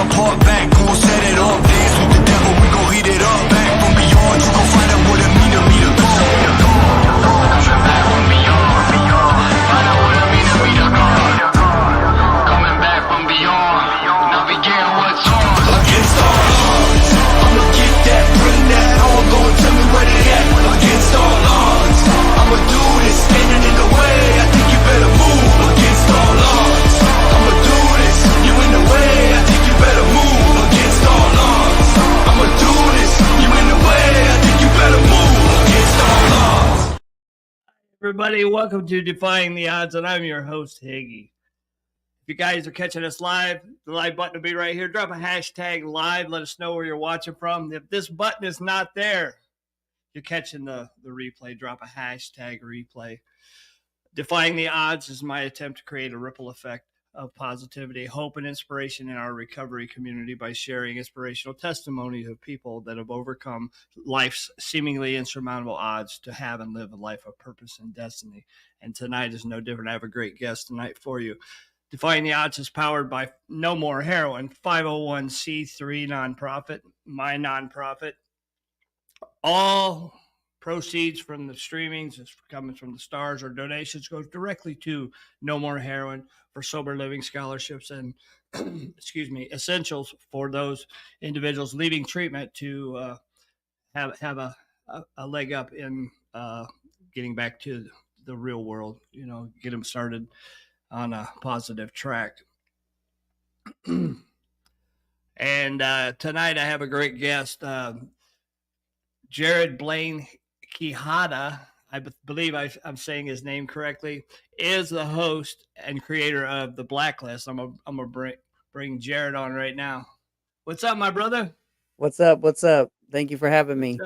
report back. Go set it off, dance with the devil, we gon' heat it up. Back from beyond, you gon' find out what it mean to me to go. Back from beyond, find out what it mean to me to go. Coming back from beyond, now we get what's on. Against all odds, I'ma get that, bring that on. Go and tell me where they at. Against all odds, I'ma do this, standing in the way. I think you better move. Against all odds, I'ma do this, you in the way. I think you better move. Against all odds, I'ma do this, you in the way. I think you better move. Against all odds. Everybody, welcome to Defying the Odds, and I'm your host, Higgy. If you guys are catching us live, the live button will be right here. Drop a hashtag live. Let us know where you're watching from. If this button is not there, you're catching the replay. Drop a hashtag replay. Defying the Odds is my attempt to create a ripple effect of positivity, hope, and inspiration in our recovery community by sharing inspirational testimonies of people that have overcome life's seemingly insurmountable odds to have and live a life of purpose and destiny. And tonight is no different. I have a great guest tonight for you. Defying the Odds is powered by No More Heroin, 501c3 nonprofit, my nonprofit. All proceeds from the streamings is coming from the stars or donations goes directly to No More Heroin for sober living scholarships and essentials for those individuals leaving treatment to have a leg up in getting back to the real world, get them started on a positive track. And tonight I have a great guest, Jared Blaine Quijada, I believe I'm saying his name correctly, is the host and creator of the Blaklist. I'm gonna bring Jared on right now. What's up, my brother? What's up? What's up? Thank you for having me.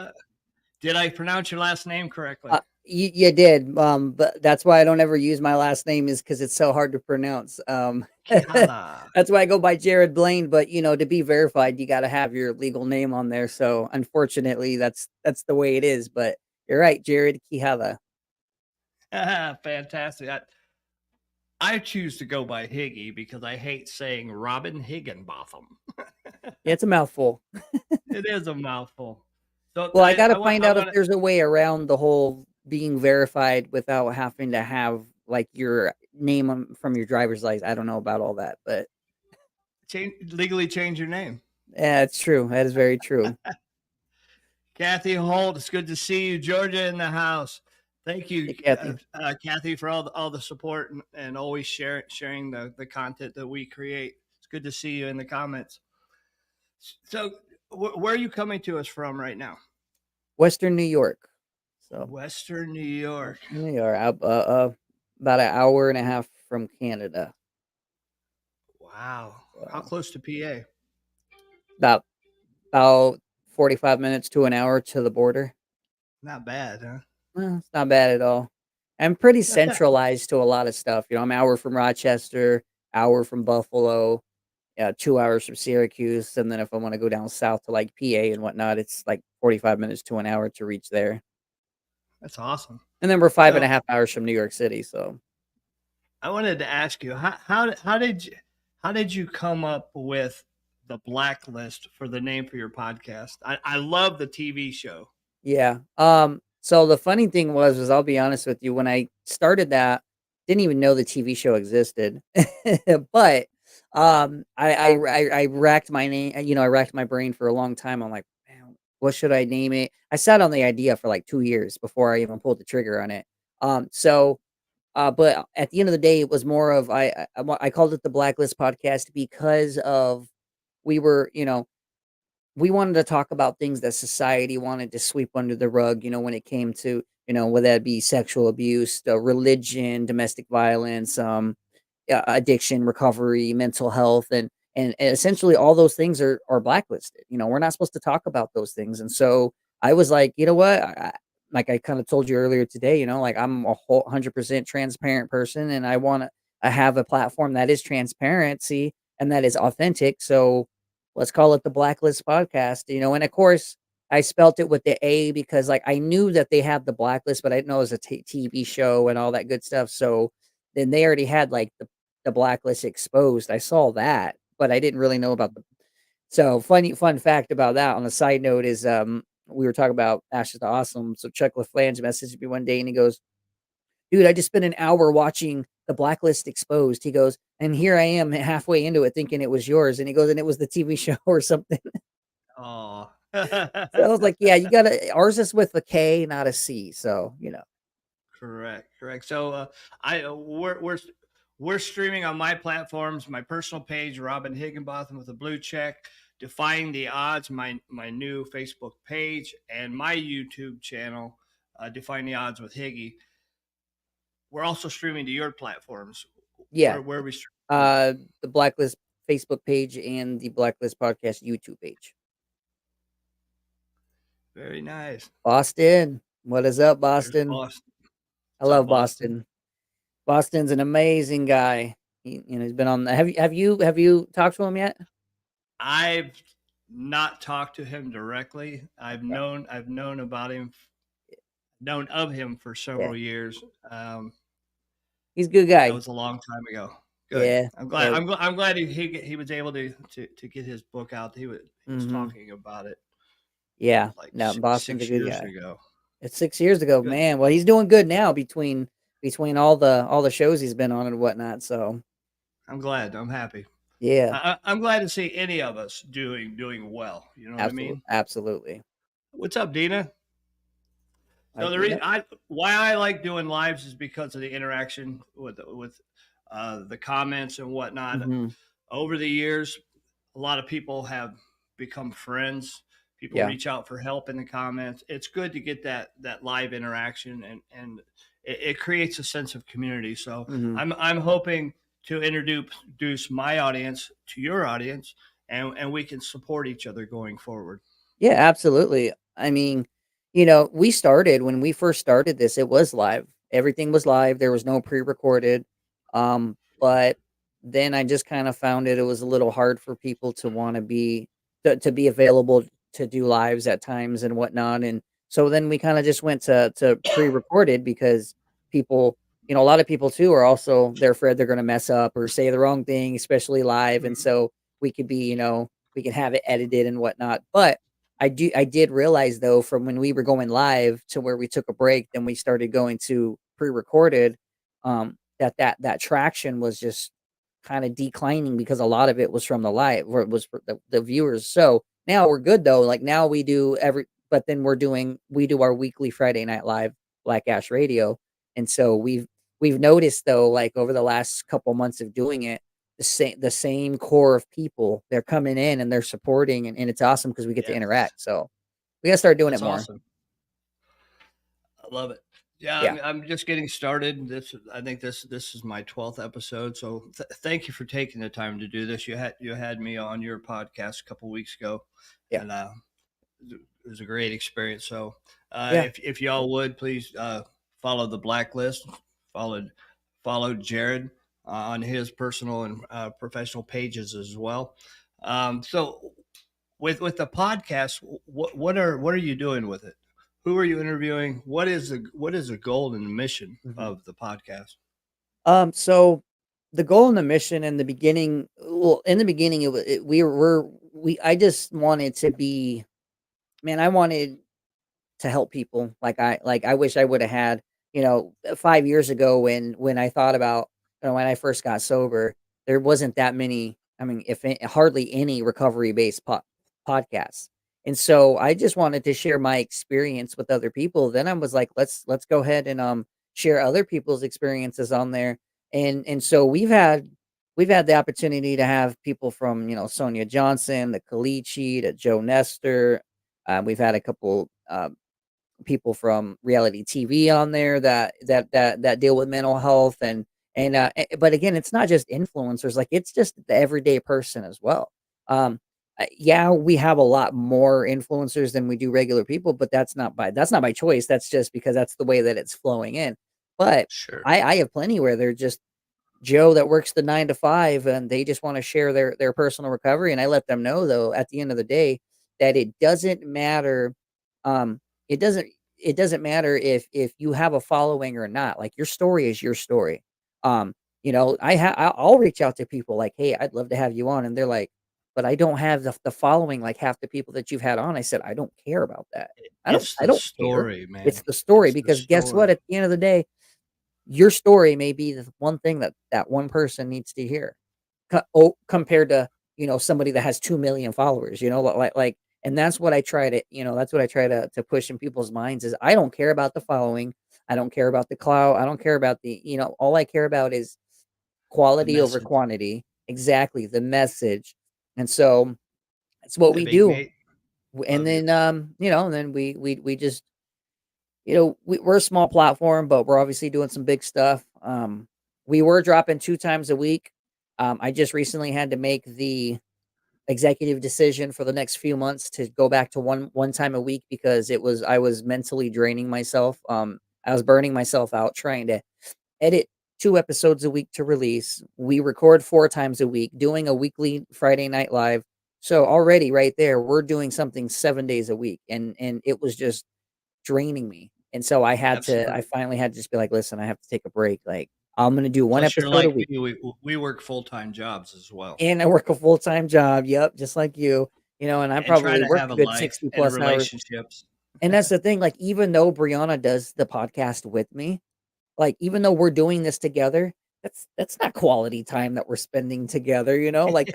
Did I pronounce your last name correctly? You did, but that's why I don't ever use my last name, is because it's so hard to pronounce. That's why I go by Jared Blaine. But to be verified, you got to have your legal name on there. So unfortunately, that's the way it is. But you're right, Jared Quijada. Fantastic. I choose to go by Higgy because I hate saying Robin Higginbotham. Yeah, it's a mouthful. It is a mouthful. So well, I got to find out if there's a way around the whole being verified without having to have like your name from your driver's license. I don't know about all that, but legally change your name. Yeah, it's true. That is very true. Kathy Holt, it's good to see you. Georgia in the house. Thank you, hey, Kathy. Kathy, for all the support and always sharing the content that we create. It's good to see you in the comments. So, where are you coming to us from right now? Western New York. So Western New York. We are about an hour and a half from Canada. Wow. How close to PA? About 45 minutes to an hour to the border. Not bad, huh? Well, it's not bad at all. I'm pretty centralized to a lot of stuff. I'm an hour from Rochester, hour from Buffalo, 2 hours from Syracuse. And then if I want to go down south to like PA and whatnot, it's like 45 minutes to an hour to reach there. That's awesome. And then we're 5.5 hours from New York City. So I wanted to ask you, how did you come up with the Blaklist for the name for your podcast? I love the TV show. Yeah. So the funny thing was I'll be honest with you, when I started that, didn't even know the TV show existed. But I racked my name, I racked my brain for a long time. I'm like, man, what should I name it? I sat on the idea for like 2 years before I even pulled the trigger on it. But at the end of the day, it was more of I called it the Blaklist podcast because of we wanted to talk about things that society wanted to sweep under the rug, when it came to, whether that be sexual abuse, religion, domestic violence, addiction, recovery, mental health, and essentially all those things are blacklisted. We're not supposed to talk about those things. And so I was like, you know what? Like I kind of told you earlier today, like I'm a whole 100% transparent person, and I want to have a platform that is transparency and that is authentic. So let's call it the Blaklist podcast, and of course I spelt it with the A because like I knew that they had the Blacklist, but I didn't know it was a TV show and all that good stuff. So then they already had like the Blacklist exposed. I saw that, but I didn't really know about So fun fact about that on a side note is we were talking about Ashes to Awesome. So Chuck LaFlange messaged me one day and he goes, dude, I just spent an hour watching the Blacklist Exposed. He goes, and here I am halfway into it thinking it was yours. And he goes, and it was the TV show or something. Oh. So I was like, yeah, you gotta ours is with a K, not a C. So, Correct, correct. So I we're streaming on my platforms, my personal page, Robin Higginbotham with a blue check, Defying the Odds, my new Facebook page, and my YouTube channel, Defying the Odds with Higgy. We're also streaming to your platforms. yeah. Where we stream? The Blacklist Facebook page and the Blacklist Podcast YouTube page. Very nice. Boston. What is up, There's Boston? Boston. I What's up, love Boston? Boston. Boston's an amazing guy. He's been on the have you talked to him yet? I've not talked to him directly. I've known about him, known of him for Yeah. several years. He's a good That guy. was a long time ago. Good. Yeah. I'm glad. So, I'm glad he was able to get his book out. He was mhm. talking about it Yeah. like No, Boston's a six good years guy. ago. It's 6 years ago, Good. man. Well, he's doing good now between all the shows he's been on and whatnot. So, I'm glad. I'm happy. yeah. I'm glad to see any of us doing well. You know what I Absolutely. mean? Absolutely. What's up, Dina? So the You reason know? why I like doing lives is because of the interaction with the comments and whatnot. Mhm. Over the years, a lot of people have become friends. People Yeah. reach out for help in the comments. It's good to get that live interaction, and it creates a sense of community. So Mhm. I'm hoping to introduce my audience to your audience, and we can support each other going forward. Yeah, absolutely. I mean, we started when we first started this, it was live. Everything was live. There was no pre-recorded. But then I just kind of found it was a little hard for people to want to be available to do lives at times and whatnot. And so then we kind of just went to pre-recorded because people, a lot of people too are also they're afraid they're gonna mess up or say the wrong thing, especially live. And Mhm. so we could be, we can have it edited and whatnot. But I did realize though from when we were going live to where we took a break, then we started going to pre-recorded, that traction was just kind of declining because a lot of it was from the live or it was for the viewers. So now we're good though. Like now we do but then we do our weekly Friday Night Live Black Ash Radio. And so we've noticed though, like over the last couple months of doing it, the same core of people, they're coming in and they're supporting and it's awesome because we get to Yes, interact. So we gotta start doing it that's more. awesome. I love it. Yeah, Yeah. I'm just getting started. I think this is my 12th episode. So thank you for taking the time to do this. You had me on your podcast a couple weeks ago, Yeah. and it was a great experience. So Yeah. if y'all would please follow the Blacklist, follow follow Jared on his personal and professional pages as well. So with the podcast, what are you doing with it? Who are you interviewing? What is the goal and the mission Mhm. of the podcast? So the goal and the mission in the beginning, well, in the beginning, I just wanted to be, man, I wanted to help people. Like I wish I would have had, 5 years ago when I thought about, when I first got sober, there wasn't that many, I mean, hardly any recovery based podcasts. And so I just wanted to share my experience with other people. Then I was like, let's go ahead and share other people's experiences on there. And so we've had the opportunity to have people from, Sonia Johnson, the Kalichi, to Joe Nestor. We've had a couple people from reality TV on there that deal with mental health but again, it's not just influencers, like it's just the everyday person as well. Yeah, we have a lot more influencers than we do regular people, but that's not by choice. That's just because that's the way that it's flowing in. But Sure. I have plenty where they're just Joe that works the 9 to 5 and they just want to share their personal recovery, and I let them know though at the end of the day that it doesn't matter. um it doesn't it doesn't matter if you have a following or not. Like your story is your story. I'll reach out to people like, hey, I'd love to have you on, and they're like, but I don't have the following like half the people that you've had on. I said, I don't care about that. It's I the don't care. story, It's man. the story It's the because guess what? story. At the end of the day, your story may be the one thing that that one person needs to hear compared to, somebody that has 2 million followers, and that's what I try to, that's what I try to push in people's minds is I don't care about the following. I don't care about the clout. I don't care about all I care about is The quality over message. quantity. Exactly. The message. And so that's what Hey, we big do. mate. And Love you. then, and then we just, we're a small platform, but we're obviously doing some big stuff. We were dropping 2 times a week. I just recently had to make the executive decision for the next few months to go back to one time a week because I was mentally draining myself. I was burning myself out trying to edit 2 episodes a week to release. We record 4 times a week, doing a weekly Friday night live. So already right there, we're doing something 7 days a week, and it was just draining me. And so I Absolutely. finally had to just be like, listen, I have to take a break. Like I'm gonna do one Plus, you're episode a like week, me. We work full-time jobs as well, and I work a full time job. Yep, just like you. And I and try probably to work have a a good life 60 and plus hours. relationships. And that's the thing. Like even though Brianna does the podcast with me, like, even though we're doing this together, that's not quality time that we're spending together, like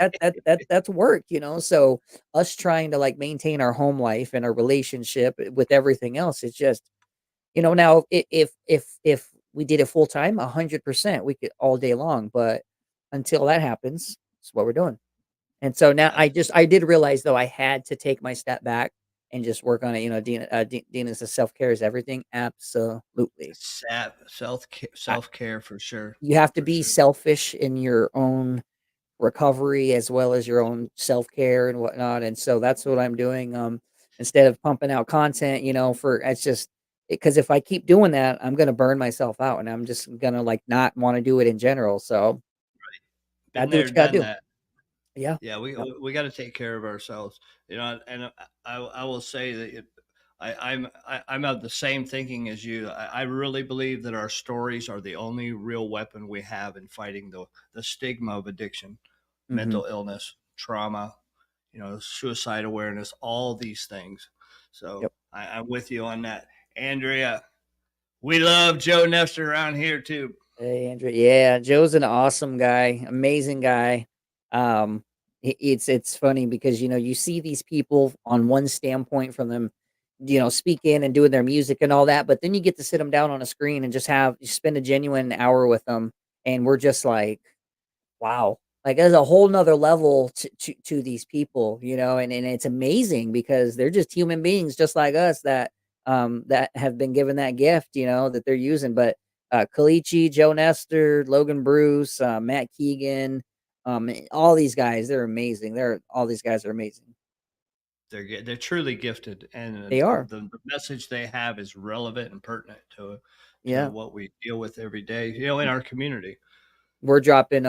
that's work, so us trying to like maintain our home life and our relationship with everything else, it's just, now if we did it full time, 100%, we could all day long, but until that happens, it's what we're doing. And so now I did realize though I had to take my step back and just work on it. Dina says self care is everything. Absolutely. Self care for sure. You have to For be sure. selfish in your own recovery as well as your own self-care and whatnot. And so that's what I'm doing. Instead of pumping out content, for it's just because if I keep doing that, I'm gonna burn myself out and I'm just gonna like not want to do it in general. So gotta Been do what there, you gotta done do. that. Yeah. Yeah, Yep. we got to take care of ourselves, and I will say that I'm of the same thinking as you. I really believe that our stories are the only real weapon we have in fighting the stigma of addiction, Hmm. mental illness, trauma, suicide awareness, all these things. So Yep. I'm with you on that, Andrea. We love Joe Nestor around here too. Hey, Andrew. Yeah, Joe's an awesome guy, amazing guy. Um, it's funny because you see these people on one standpoint from them, speaking and doing their music and all that, but then you get to sit them down on a screen and just spend a genuine hour with them, and we're just like, wow, like there's a whole nother level to these people, and it's amazing because they're just human beings just like us that have been given that gift, that they're using. But Kalichi, Joe Nestor, Logan Bruce, Matt Keegan, all these guys, they're amazing. All these guys are amazing. They're truly gifted, and They are. the message they have is relevant and pertinent to Yeah. what we deal with every day, in our community. We're dropping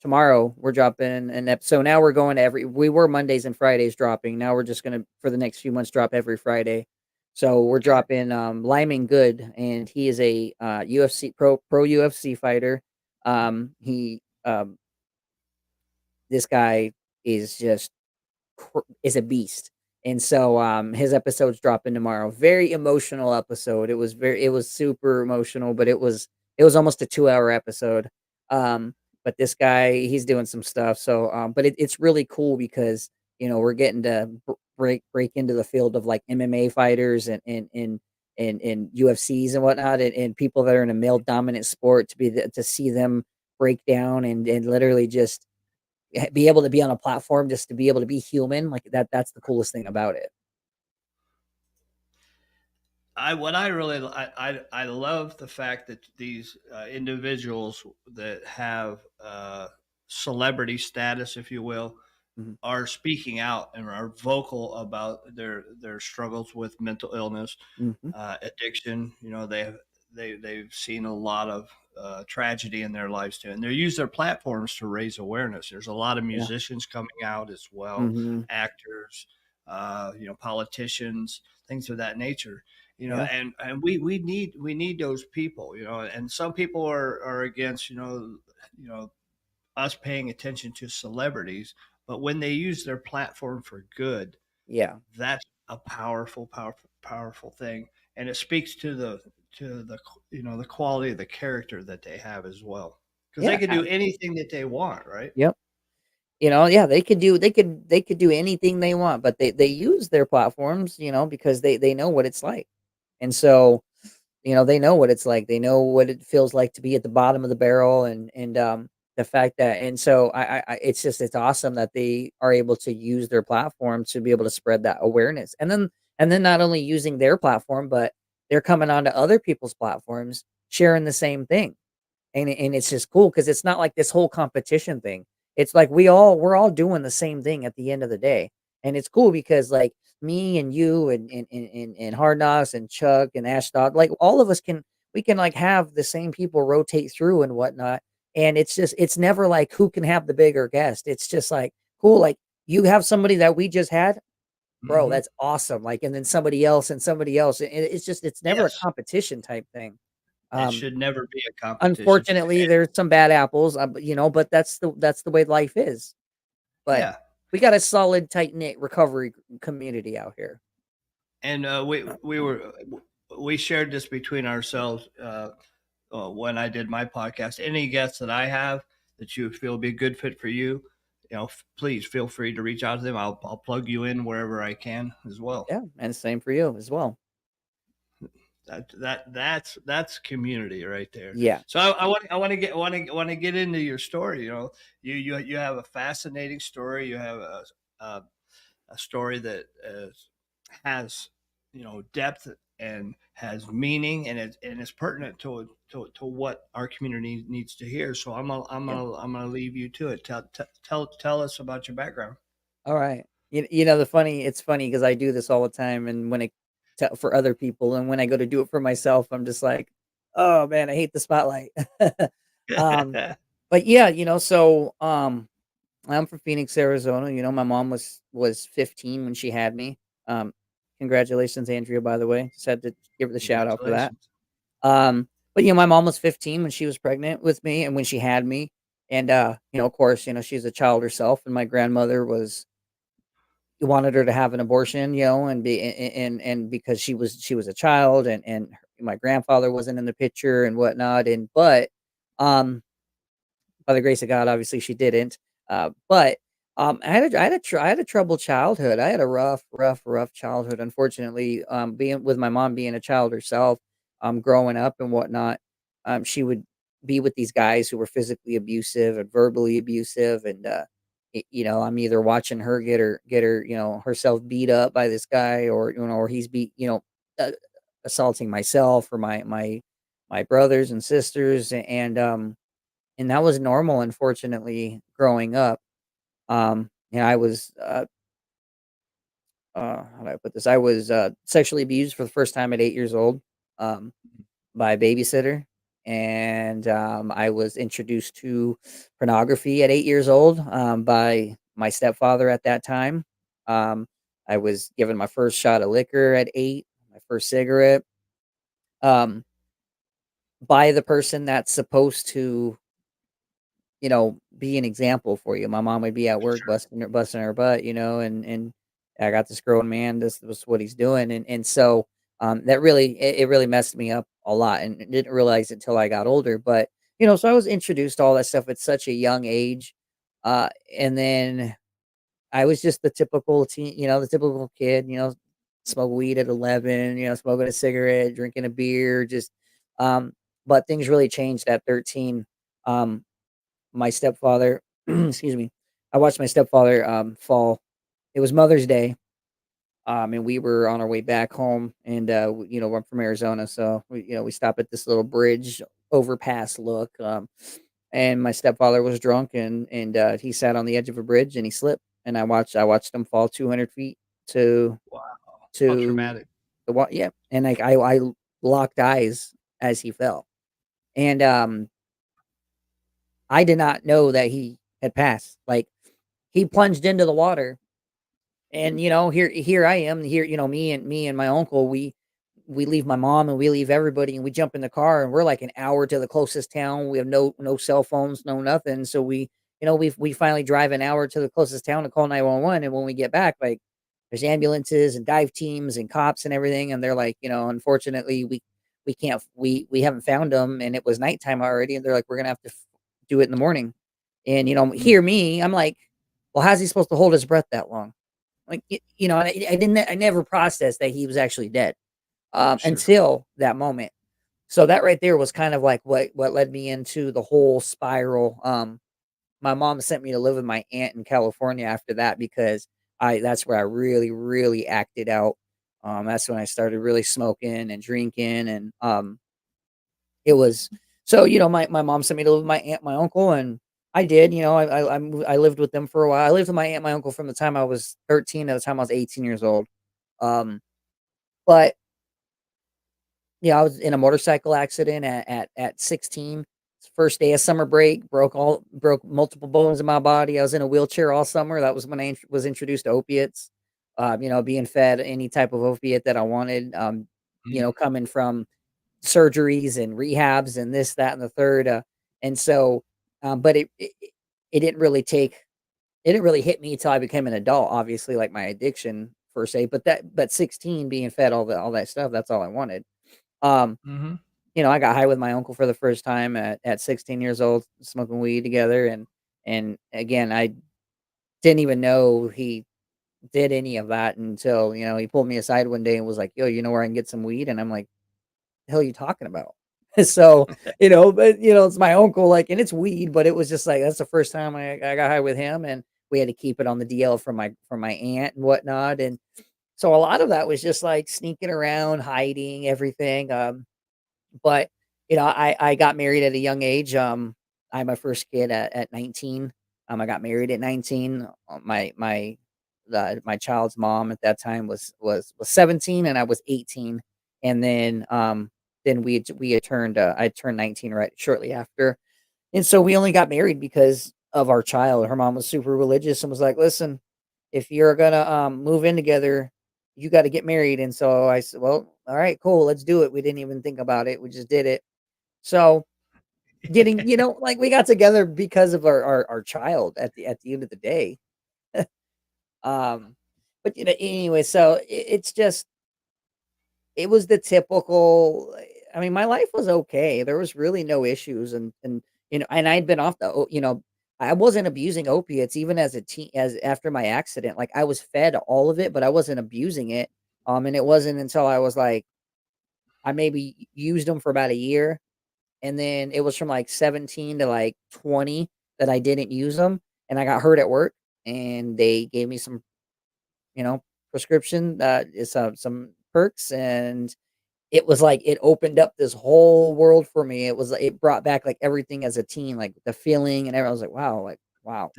tomorrow we're dropping an episode. Now we're going to we were Mondays and Fridays dropping. Now we're just gonna for the next few months drop every Friday. So we're Okay. dropping Lyman Good, and he is a UFC pro UFC fighter. He This guy is just is a beast. And so his episode's dropping tomorrow. Very emotional episode. It was super emotional, but it was almost a 2 hour episode. But this guy, he's doing some stuff. So but it's really cool because we're getting to break into the field of like MMA fighters and UFCs and whatnot, and people that are in a male dominant sport to see them break down and literally just be able to be on a platform just to be able to be human like that's the coolest thing about it. I love the fact that these individuals that have celebrity status, if you will, Mhm. are speaking out and are vocal about their struggles with mental illness, Mhm. addiction. They've seen a lot of tragedy in their lives too, and they use their platforms to raise awareness. There's a lot of Yeah. musicians coming out as well, Mhm. actors, politicians, things of that nature. Yeah. And we need those people. And some people are against us paying attention to celebrities, but when they use their platform for good, Yeah. that's a powerful thing, and it speaks to the the quality of the character that they have as well, because they Yeah. can do anything that they want, right? Yep. Yeah, they could do anything they want, but they use their platforms, because they know what it's like. And so, they know what it's like. They know what it feels like to be at the bottom of the barrel, and the fact that, and so it's awesome that they are able to use their platform to be able to spread that awareness. And then not only using their platform, but they're coming onto other people's platforms sharing the same thing. And it's just cool because it's not like this whole competition thing. It's like we're all doing the same thing at the end of the day. And it's cool because, like, me and you and Hard Knocks and Chuck and Ashdod, like, all of us we can like have the same people rotate through and whatnot. And it's never like who can have the bigger guest. It's just like cool, like you have somebody that we just had, bro, Hmm. that's awesome. Like, and then somebody else and somebody else. And it's never a Yes, competition type thing. it Um, should never be a competition. Unfortunately, there's some bad apples, but that's the way life is. But Yeah, we got a solid, tight knit recovery community out here. and we shared this between ourselves when I did my podcast. Any guests that I have that you feel would be a good fit for you, please feel free to reach out to them. I'll plug you in wherever I can as well. Yeah, and same for you as well. That's community right there. Yeah. So I want to get into your story. You have a fascinating story. You have a, a story that has depth and has meaning, and it's pertinent to what our community needs to hear. So Yeah. I'm gonna leave you to it. Tell us about your background. All right. It's funny because I do this all the time, and for other people, and when I go to do it for myself, I'm just like, oh man, I hate the spotlight. um, but yeah, I'm from Phoenix, Arizona. My mom was 15 when she had me. Um, Congratulations, Andrea, by the way. Just had to give her the shout out for that. Congratulations. But my mom was 15 when she was pregnant with me and when she had me. And of course, she's a child herself, and my grandmother wanted her to have an abortion, and because she was a child, and my grandfather wasn't in the picture and whatnot. And but um by the grace of God, obviously she didn't. But I had a troubled childhood. I had a rough childhood. Unfortunately, being with my mom being a child herself, growing up and whatnot, she would be with these guys who were physically abusive and verbally abusive, and I'm either watching her get her herself beat up by this guy, or he's uh, assaulting myself or my brothers and sisters, and that was normal, unfortunately, growing up. I was, how do I put this? I was sexually abused for the first time at 8 years old, um, by a babysitter, and I was introduced to pornography at 8 years old, by my stepfather at that time. Um, I was given my first shot of liquor at 8, my first cigarette, um, by the person that's supposed to be an example for you. My mom would be at work busting her butt, and I got this grown man. This was what he's doing, and so that it really messed me up a lot, and didn't realize it till I got older. But so I was introduced to all that stuff at such a young age, and then I was just the typical teen, the typical kid, smoke weed at 11, smoking a cigarette, drinking a beer, just um, but things really changed at 13. Um, my stepfather excuse me, I watched my stepfather, fall. It was Mother's Day, and we were on our way back home, and, I'm from Arizona, so we stop at this little bridge overpass look, and my stepfather was drunk, and he sat on the edge of a bridge, and he slipped, and I watched him fall 200 feet to Wow, how to traumatic. the wa yeah, and, like, I locked eyes as he fell, and, I did not know that he had passed. Like, he plunged into the water, and here I am here, me and my uncle, we leave my mom and we leave everybody, and we jump in the car, and we're like an hour to the closest town. We have no cell phones, no nothing. So we we finally drive an hour to the closest town to call 911, and when we get back, like, there's ambulances and dive teams and cops and everything, and they're like, unfortunately, we can't we haven't found them, and it was nighttime already, and they're like, we're gonna have to do it in the morning. And Mm. hear me, I'm like, well, how's he supposed to hold his breath that long? Like, I never processed that he was actually dead, Sure. until that moment. So that right there was kind of like what led me into the whole spiral. My mom sent me to live with my aunt in California after that, because I that's where I really, really acted out. That's when I started really smoking and drinking, and it was so, my mom sent me to live with my aunt, my uncle, and I did. I lived with them for a while. I lived with my aunt, my uncle from the time I was 13 to the time I was 18 years old. Um, but I was in a motorcycle accident at 16. First day of summer break, broke multiple bones in my body. I was in a wheelchair all summer. That was when was introduced to opiates. Being fed any type of opiate that I wanted. Mm. Coming from surgeries and rehabs and this, that, and the third. And so, but it didn't really it didn't really hit me until I became an adult. Obviously, like my addiction per se. But 16, being fed all that stuff, that's all I wanted. Um, Mhm. I got high with my uncle for the first time at 16 years old, smoking weed together, and again, I didn't even know he did any of that until, he pulled me aside one day and was like, "Yo, you know where I can get some weed?" And I'm like, "The hell are you talking about?" So, but it's my uncle, like, and it's weed, but it was just like that's the first time I got high with him, and we had to keep it on the DL from my aunt and whatnot, and so a lot of that was just like sneaking around, hiding everything. But, I got married at a young age. I had my first kid at 19. I got married at 19. My child's mom at that time was 17, and I was 18. And then we had turned I turned 19 right shortly after. And so we only got married because of our child. Her mom was super religious and was like, "Listen, if you're gonna move in together, you got to get married." And so I said, "Well, all right, cool, let's do it." We didn't even think about it. We just did it. So like, we got together because of our child at the end of the day. um, but anyway, so it's just it was the typical. I mean, my life was okay. There was really no issues, and I'd been off I wasn't abusing opiates even as a teen, as after my accident. Like, I was fed all of it, but I wasn't abusing it. And it wasn't until I was like, I maybe used them for about a year, and then it was from like 17 to like 20 that I didn't use them, and I got hurt at work, and they gave me some, prescription, some perks, and it was like it opened up this whole world for me. It brought back, like, everything as a teen, like, the feeling and everything. I was like, "Wow," like, "Wow."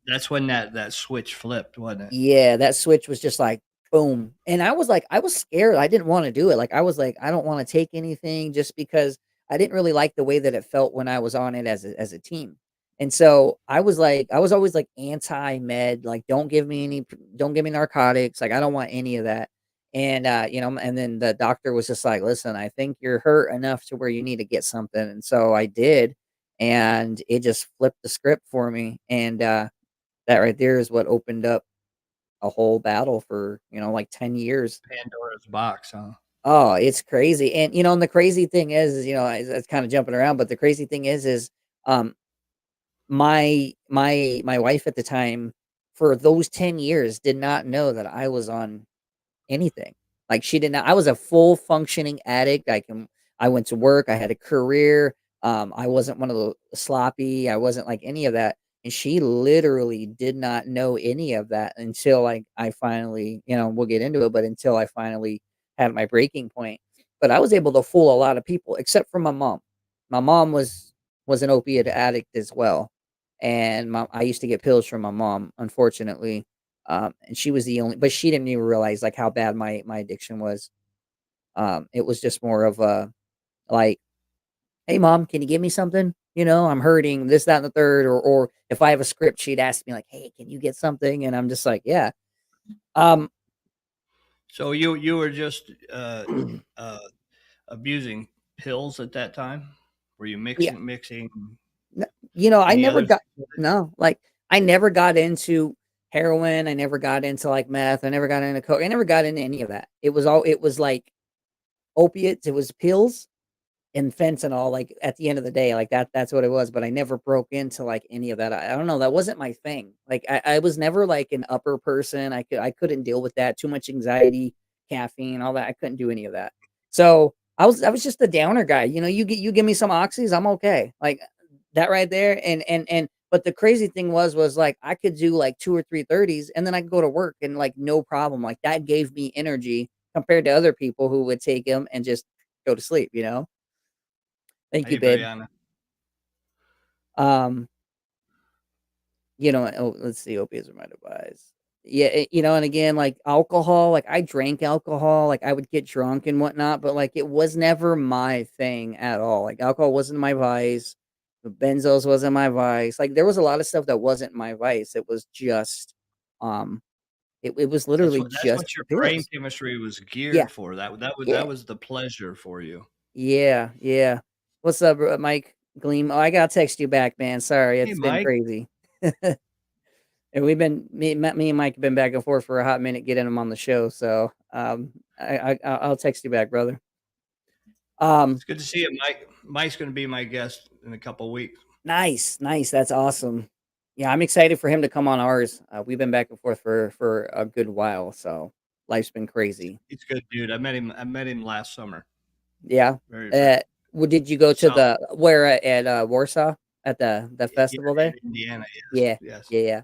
That's when that switch flipped, wasn't it? Yeah, that switch was just like, boom, and I was scared. I didn't wanna do it. Like, I was like, "I don't wanna take anything," just because I didn't really like the way that it felt when I was on it as a teen. And so, I was always, like, anti-med, like, don't give me narcotics, like, I don't want any of that. And, and then the doctor was just like, "Listen, I think you're hurt enough to where you need to get something." And so I did, and it just flipped the script for me, and, that right there is what opened up a whole battle for, like, 10 years. Pandora's box, huh? Oh, it's crazy. And, and the crazy thing is, it's kinda jumping around, but the crazy thing is, um, my wife at the time, for those 10 years, did not know that I was on anything. Like, she did not. I was a full functioning addict. I went to work, I had a career, I wasn't one of the sloppy, I wasn't like any of that, and she literally did not know any of that until, like, I finally, we'll get into it, but until I finally had my breaking point. But I was able to fool a lot of people except for my mom. My mom was an opiate addict as well, and I used to get pills from my mom, unfortunately. And she was the only, but she didn't even realize, like, how bad my addiction was. It was just more of a, like, "Hey, mom, can you give me something? I'm hurting, this, that, and the third." Or if I have a script, she'd ask me like, "Hey, can you get something?" And I'm just like, "Yeah." Um, So you were just uh, abusing pills at that time? Were you yeah, mixing? I Any never other? got no, like I never got into heroin. I never got into like meth. I never got into coke. I never got into any of that. It was like opiates. It was pills and fentanyl, like, at the end of the day, like, that's what it was, but I never broke into, like, any of that. I don't know, that wasn't my thing. Like, I was never, like, an upper person. I couldn't deal with that, too much anxiety, caffeine, all that. I couldn't do any of that. So, I was just a downer guy, you give me some oxys, I'm okay. Like, that right there, and but the crazy thing was, like, I could do, like, 2 or 3 30s, and then I could go to work and, like, no problem. Like, that gave me energy compared to other people who would take them and just go to sleep, you know? Thank you, Hey, babe. Brianna. Um, let's see, opiates are my device. Yeah, and again, like alcohol, like I drank alcohol, like I would get drunk and whatnot, but like it was never my thing at all. Like alcohol wasn't my vice. The benzos wasn't my vice. Like there was a lot of stuff that wasn't my vice. It was just, um, it was That's literally what just your the brain pills. chemistry was Yeah, geared for. That yeah, was the pleasure for you. yeah, yeah. What's up, Mike Gleam? Oh, I gotta text you back, man. Sorry, Hey, it's been Mike. crazy. And we've been me and Mike have been back and forth for a hot minute getting him on the show. So I'll text you back, brother. Um, It's good to see you, Mike. Mike's going to be my guest in a couple weeks. nice, nice. That's awesome. Yeah, I'm excited for him to come on ours. We've been back and forth for a good while, so life's been crazy. He's a good dude. I met him last summer. Yeah. Very, very Did you go to south. the where at Warsaw at the Yeah, festival in there? Indiana. Yes, Yeah, yes. yeah, yeah.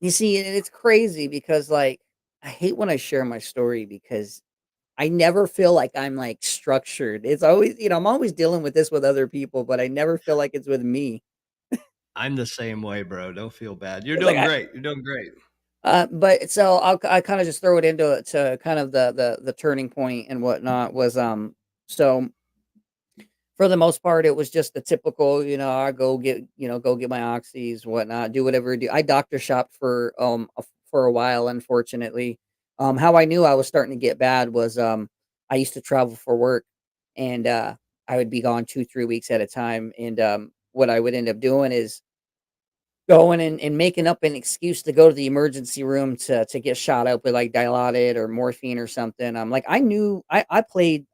You see, and it's crazy because like I hate when I share my story because I never feel like I'm, like, structured. It's always I'm always dealing with this with other people, but I never feel like it's with me. I'm the same way, bro. Don't feel bad. You're It's like doing great. You're doing great. but so I kinda just throw it into to kind of the turning point and whatnot was, so for the most part, it was just the typical, I go get my oxys, whatnot, do whatever I do. I doctor shopped for a while, unfortunately. How I knew I was starting to get bad was I used to travel for work and I would be gone 2, 3 weeks at a time. And what I would end up doing is going and making up an excuse to go to the emergency room to get shot up with like Dilaudid or morphine or something. Like I knew I played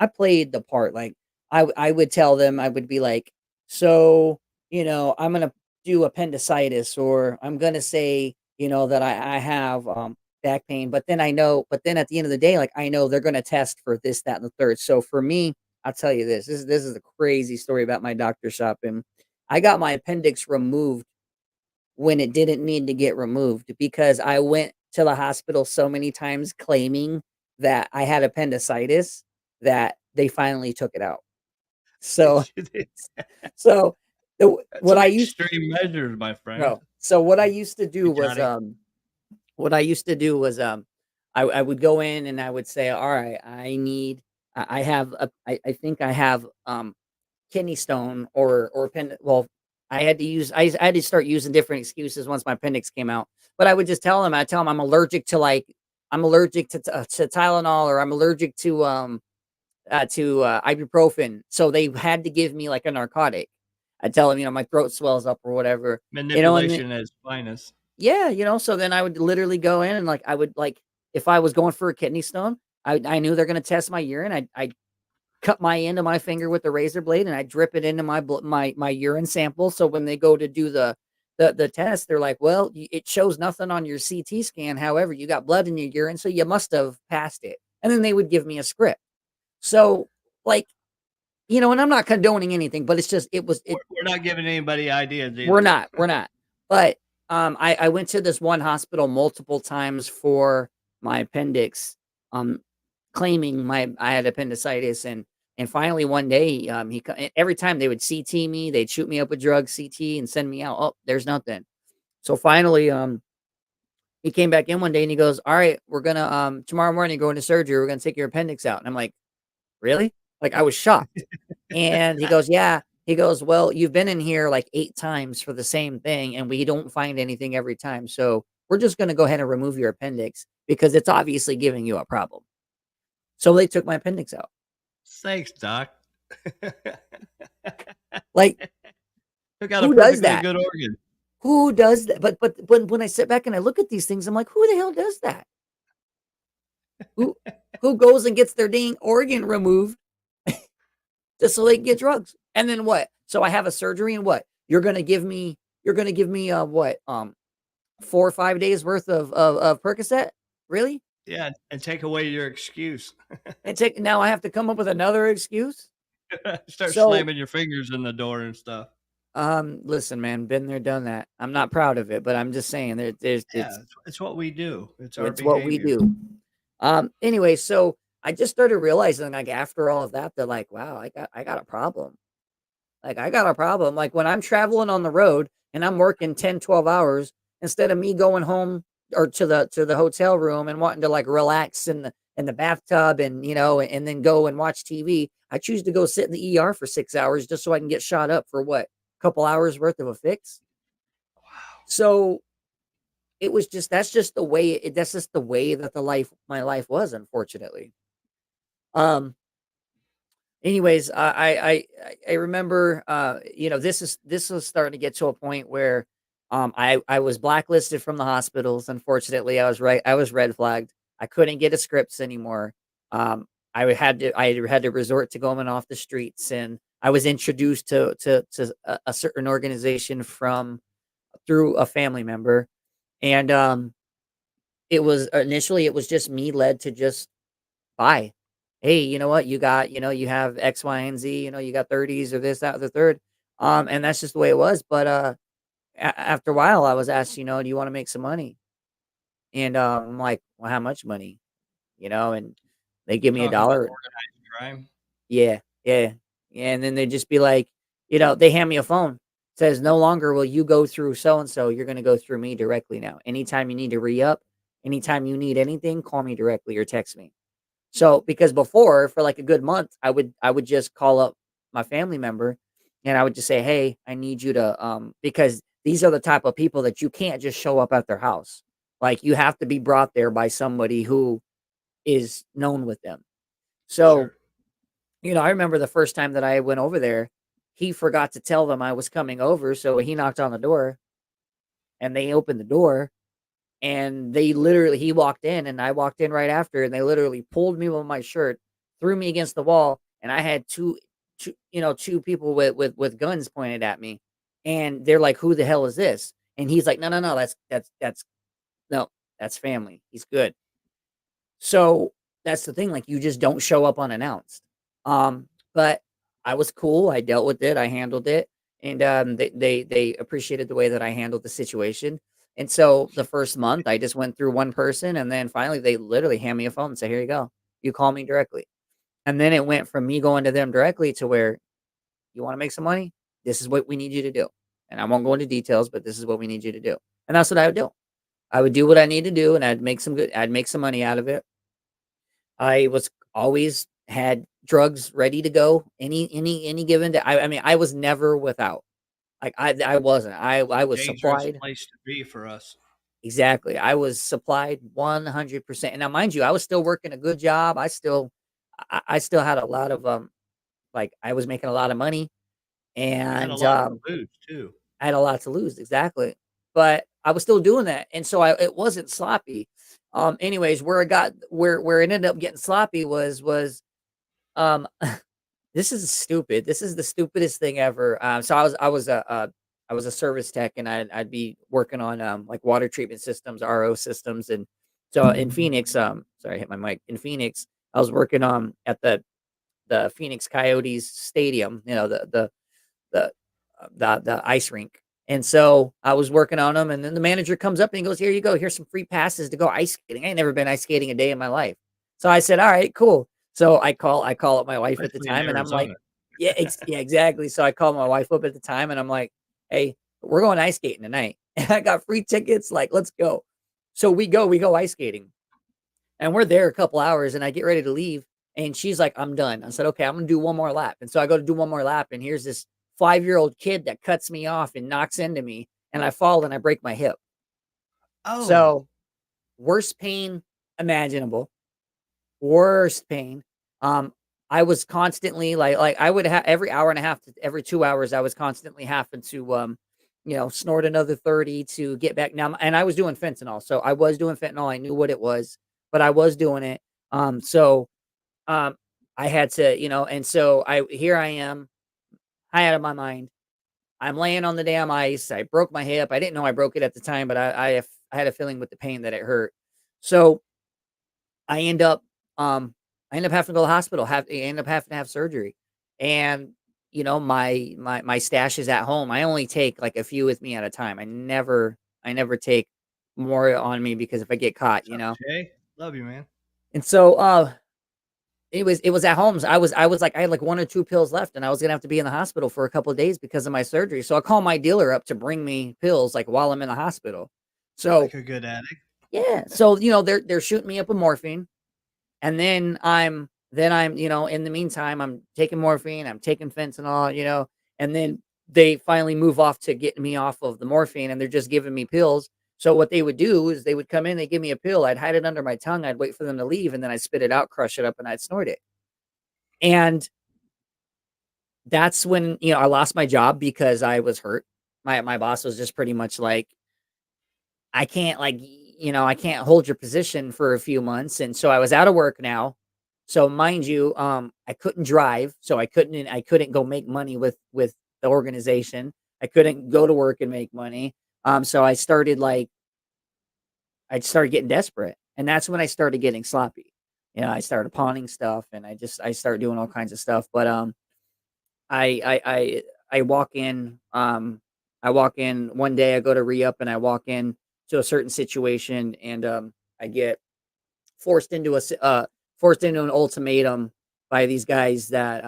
the part, like, I would tell them, I would be like, "So, I'm gonna do appendicitis," or I'm gonna say, that I have, back pain, but then at the end of the day, like, I know they're gonna test for this, that, and the third. So for me, I'll tell you this is a crazy story about my doctor shopping. I got my appendix removed when it didn't need to get removed because I went to the hospital so many times claiming that I had appendicitis that they finally took it out. So so the That's what some I used extreme measures, my friend. bro, so what I used to do Hey, was, Johnny. I would go in and I would say, "All right, I have I think I have, kidney stone or I had to start using different excuses once my appendix came out, but I would just tell them, I tell them I'm allergic to, like I'm allergic to Tylenol or I'm allergic to ibuprofen, so they had to give me, like, a narcotic. I tell them, my throat swells up or whatever, and then Manipulation at its finest. yeah, so then I would literally go in and, like, I would, like if I was going for a kidney stone, I knew they're gonna test my urine, I'd cut my end of my finger with the razor blade, and I drip it into my urine sample, so when they go to do the test, they're like, "Well, it shows nothing on your CT scan, however, you got blood in your urine, so you must have passed it." And then they would give me a script. So, like, and I'm not condoning anything, but it's just We're not giving anybody ideas we're either. not, we're not. But I went to this one hospital multiple times for my appendix, um, claiming I had appendicitis, and finally one day, every time they would CT me, they'd shoot me up with drugs, CT, and send me out. Oh, there's nothing. So finally, he came back in one day and he goes, "All right, we're gonna tomorrow morning go into surgery. We're gonna take your appendix out." And I'm like, "Really?" Like I was shocked. And he goes, "Yeah." He goes, "Well, you've been in here like 8 times for the same thing, and we don't find anything every time. So we're just gonna go ahead and remove your appendix because it's obviously giving you a problem." So they took my appendix out. Thanks, Doc. Like, Took out a who does perfectly that? good organ. Who does that? But when I sit back and I look at these things, I'm like, who the hell does that? Who who goes and gets their dang organ removed just so they can get drugs? And then what? So I have a surgery and what? You're gonna give me what? 4 or 5 days worth of Percocet? Really? Yeah, and take away your excuse. And take now I have to come up with another excuse? Start So, slamming your fingers in the door and stuff. listen, man, been there, done that. I'm not proud of it, but I'm just saying there's Yeah, it's what we do. It's our it's what we behavior. do. Anyway, so I just started realizing, like, after all of that, that like, wow, I got a problem. Like, I got a problem. Like, when I'm traveling on the road and I'm working 10, 12 hours, instead of me going home or to the hotel room and wanting to like relax in the bathtub and and then go and watch TV, I choose to go sit in the ER for 6 hours just so I can get shot up for what, a couple hours worth of a fix. Wow. So it was just that's just the way that the life my life was, unfortunately. Um Anyways, I remember, this was starting to get to a point where, I was blacklisted from the hospitals. Unfortunately, I was red flagged. I couldn't get a scripts anymore. I had to resort to going off the streets, and I was introduced to a certain organization from through a family member, and it was just me led to just buy. Hey, you know what? You have X, Y, and Z, you got 30s or this, that, or the third. And that's just the way it was. But after a while, I was asked, do you want to make some money? And I'm like, well, how much money? And they give me a Talking about dollar. organized crime. Yeah, yeah. Yeah. And then they just be like, they hand me a phone. Says, no longer will you go through so and so. You're going to go through me directly now. Anytime you need to re up, anytime you need anything, call me directly or text me. So, because before for like a good month, I would just call up my family member and I would just say, "Hey, I need you to because these are the type of people that you can't just show up at their house. Like, you have to be brought there by somebody who is known with them." So, Sure. I remember the first time that I went over there, he forgot to tell them I was coming over, so he knocked on the door and they opened the door. And he walked in and I walked in right after, and they literally pulled me with my shirt, threw me against the wall, and I had two people with guns pointed at me. And they're like, "Who the hell is this?" And he's like, "No, no, no, that's no, that's family. He's good." So that's the thing, like, you just don't show up unannounced. But I was cool. I dealt with it. I handled it, and they appreciated the way that I handled the situation. And so the first month, I just went through one person, and then finally, they literally hand me a phone and say, "Here you go. You call me directly." And then it went from me going to them directly to where, "You want to make some money? This is what we need you to do." And I won't go into details, but this is what we need you to do. And that's what I would do. I would do what I need to do, and I'd make some money out of it. I was always had drugs ready to go any given day. I mean, I was never without. Like, I wasn't. I was Dangerous supplied. place to be for us. Exactly. I was supplied 100%. And now, mind you, I was still working a good job. I still had a lot of like, I was making a lot of money, Had a and lot to lose too. I had a lot to lose. Exactly. But I was still doing that, and so it wasn't sloppy. Anyways, where it ended up getting sloppy was um this is stupid. This is the stupidest thing ever. So I was a service tech, and I'd be working on like water treatment systems, RO systems, and so in Phoenix, sorry, I hit my mic. In Phoenix, I was working at the Phoenix Coyotes stadium, the the ice rink. And so I was working on them, and then the manager comes up and he goes, "Here you go. Here's some free passes to go ice skating." I ain't never been ice skating a day in my life. So I said, "All right, cool." So I call up my wife at the Especially in time, and I'm like, Arizona. "Yeah, yeah, exactly." So I called my wife up at the time, and I'm like, "Hey, we're going ice skating tonight." And I got free tickets. Like, let's go. So we go ice skating. And we're there a couple hours, and I get ready to leave, and she's like, "I'm done." I said, "Okay, I'm gonna do one more lap." And so I go to do one more lap, and here's this 5-year-old kid that cuts me off and knocks into me, and I fall and I break my hip. Oh, So, worst pain imaginable. Worst pain. Um, I was constantly like I would have every hour and a half to every 2 hours, I was constantly having to, snort another 30 to get back now. And I was doing fentanyl. So I was doing fentanyl. I knew what it was, but I was doing it. So um, I had to, and so here I am, high out of my mind. I'm laying on the damn ice. I broke my hip. I didn't know I broke it at the time, but I had a feeling with the pain that it hurt. So I end up um I end up having to go to the hospital, I end up having to have surgery. And my stash is at home. I only take like a few with me at a time. I never take more on me. Because if I get caught, What's up, Jay? Love you, man. And so it was at home. So I was like, I had like 1 or 2 pills left, and I was gonna have to be in the hospital for a couple of days because of my surgery. So I call my dealer up to bring me pills like while I'm in the hospital. So Like a good addict. yeah, so they're shooting me up with morphine. And then I'm, in the meantime, I'm taking morphine, I'm taking fentanyl, and then they finally move off to getting me off of the morphine, and they're just giving me pills. So what they would do is they would come in, they give me a pill, I'd hide it under my tongue, I'd wait for them to leave, and then I'd spit it out, crush it up, and I'd snort it. And that's when, I lost my job because I was hurt. My boss was just pretty much like, I can't I can't hold your position for a few months. And so I was out of work now. So mind you, I couldn't drive, so I couldn't go make money with the organization. I couldn't go to work and make money. So I started getting desperate, and that's when I started getting sloppy. I started pawning stuff, and I started doing all kinds of stuff. But I I walk in one day, I go to re-up, and I walk in to a certain situation, and I get forced into forced into an ultimatum by these guys that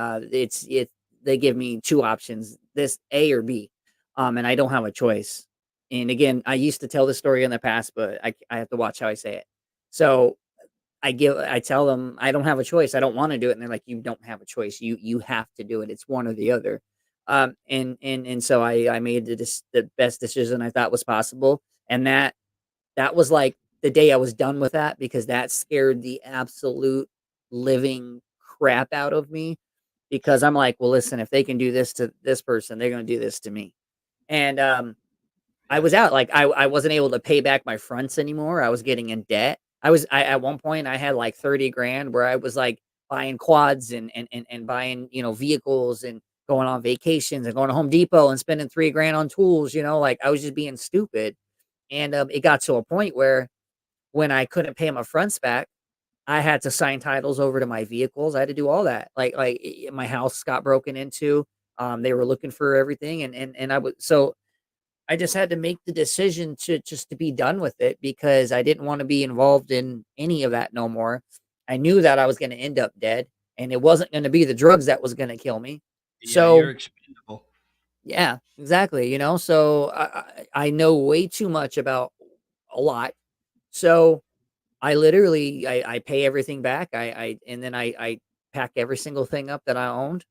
they give me 2 options, this A or B. And I don't have a choice. And again, I used to tell this story in the past, but I have to watch how I say it. So I tell them I don't have a choice. I don't want to do it. And they're like, you don't have a choice. You have to do it. It's one or the other. And so I made the best decision I thought was possible. And that was like the day I was done with that, because that scared the absolute living crap out of me. Because I'm like, well, listen, if they can do this to this person, they're going to do this to me. And I was Yes. out. Like I wasn't able to pay back my fronts anymore. I was getting in debt. At one point I had like 30 grand where I was like buying quads and buying, vehicles, and going on vacations and going to Home Depot and spending 3 grand on tools, like I was just being stupid. And it got to a point where when I couldn't pay my fronts back, I had to sign titles over to my vehicles. I had to do all that. My house got broken into. They were looking for everything, and I just had to make the decision to be done with it, because I didn't want to be involved in any of that no more. I knew that I was going to end up dead, and it wasn't going to be the drugs that was going to kill me. Yeah, you're So expendable. yeah, exactly. So I know way too much about a lot. So I literally I pay everything back. And then I pack every single thing up that I owned,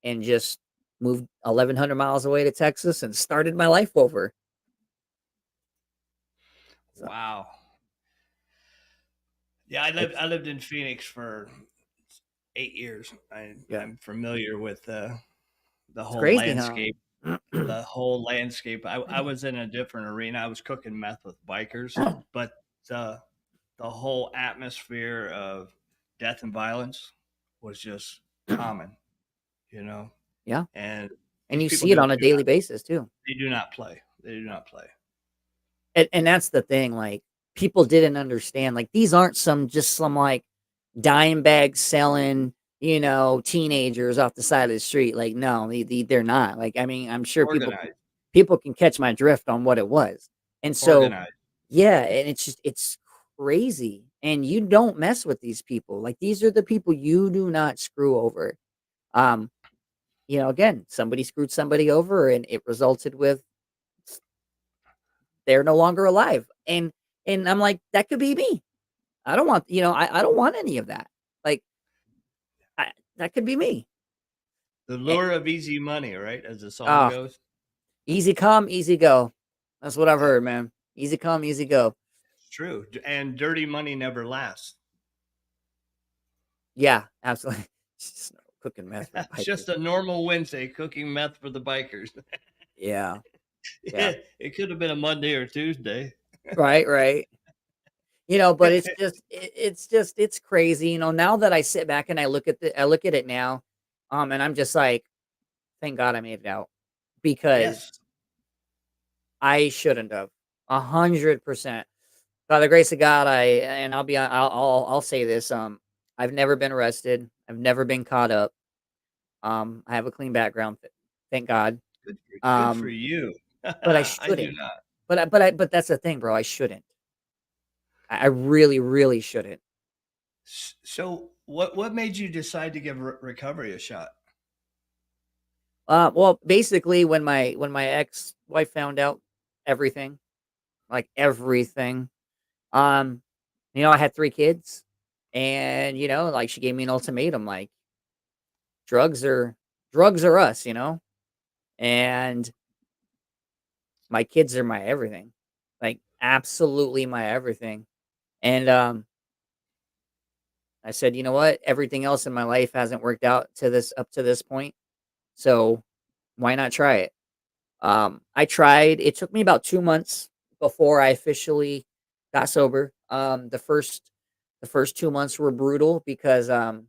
and just moved 1,100 miles away to Texas and started my life over. So Wow. Yeah, it's I lived in Phoenix for 8 years. yeah, I'm familiar with the it's whole crazy, huh? landscape. The whole landscape. I was in a different arena. I was cooking meth with bikers, but the the whole atmosphere of death and violence was just common, you know. Yeah, And and these you people see it do on a daily basis too. they do not play. They do not play. And that's the thing. Like, people didn't understand. Like, these aren't some like dime bag selling, teenagers off the side of the street. Like, no, they're not. Like, I mean, I'm sure Organized, people can catch my drift on what it was. And so, organized. yeah, and it's crazy. And you don't mess with these people. Like, these are the people you do not screw over. Um, again, somebody screwed somebody over, and it resulted with they're no longer alive. And I'm like, that could be me. I don't want, I don't want any of that. Like, that could be me. The Eh, lure of easy money, right? As the song ah, goes. easy come, easy go. That's what I've Yeah, heard, man. Easy come, easy go. it's true. And dirty money never lasts. Yeah, absolutely. Just cooking meth for It's bikers. just a normal Wednesday cooking meth for the bikers. Yeah, yeah. It could have been a Monday or Tuesday. Right, right. But it's crazy. Now that I sit back and I look at it now, and I'm just like, thank God I made it out because Yes. I shouldn't have. 100%. By the grace of God, I'll say this. I've never been arrested. I've never been caught up. I have a clean background, thank God. Good for Um, you. but I I do shouldn't. not. But that's the thing, bro. I shouldn't. I really, really shouldn't. So what made you decide to give recovery a shot? Well, basically, when my ex-wife found out everything, like everything, um, I had 3 kids, and like she gave me an ultimatum, like drugs are drugs are us, and my kids are my everything, like absolutely my everything. And I said, you know what? Everything else in my life hasn't worked out up to this point, so why not try it? I tried. It took me about 2 months before I officially got sober. The first 2 months were brutal because, I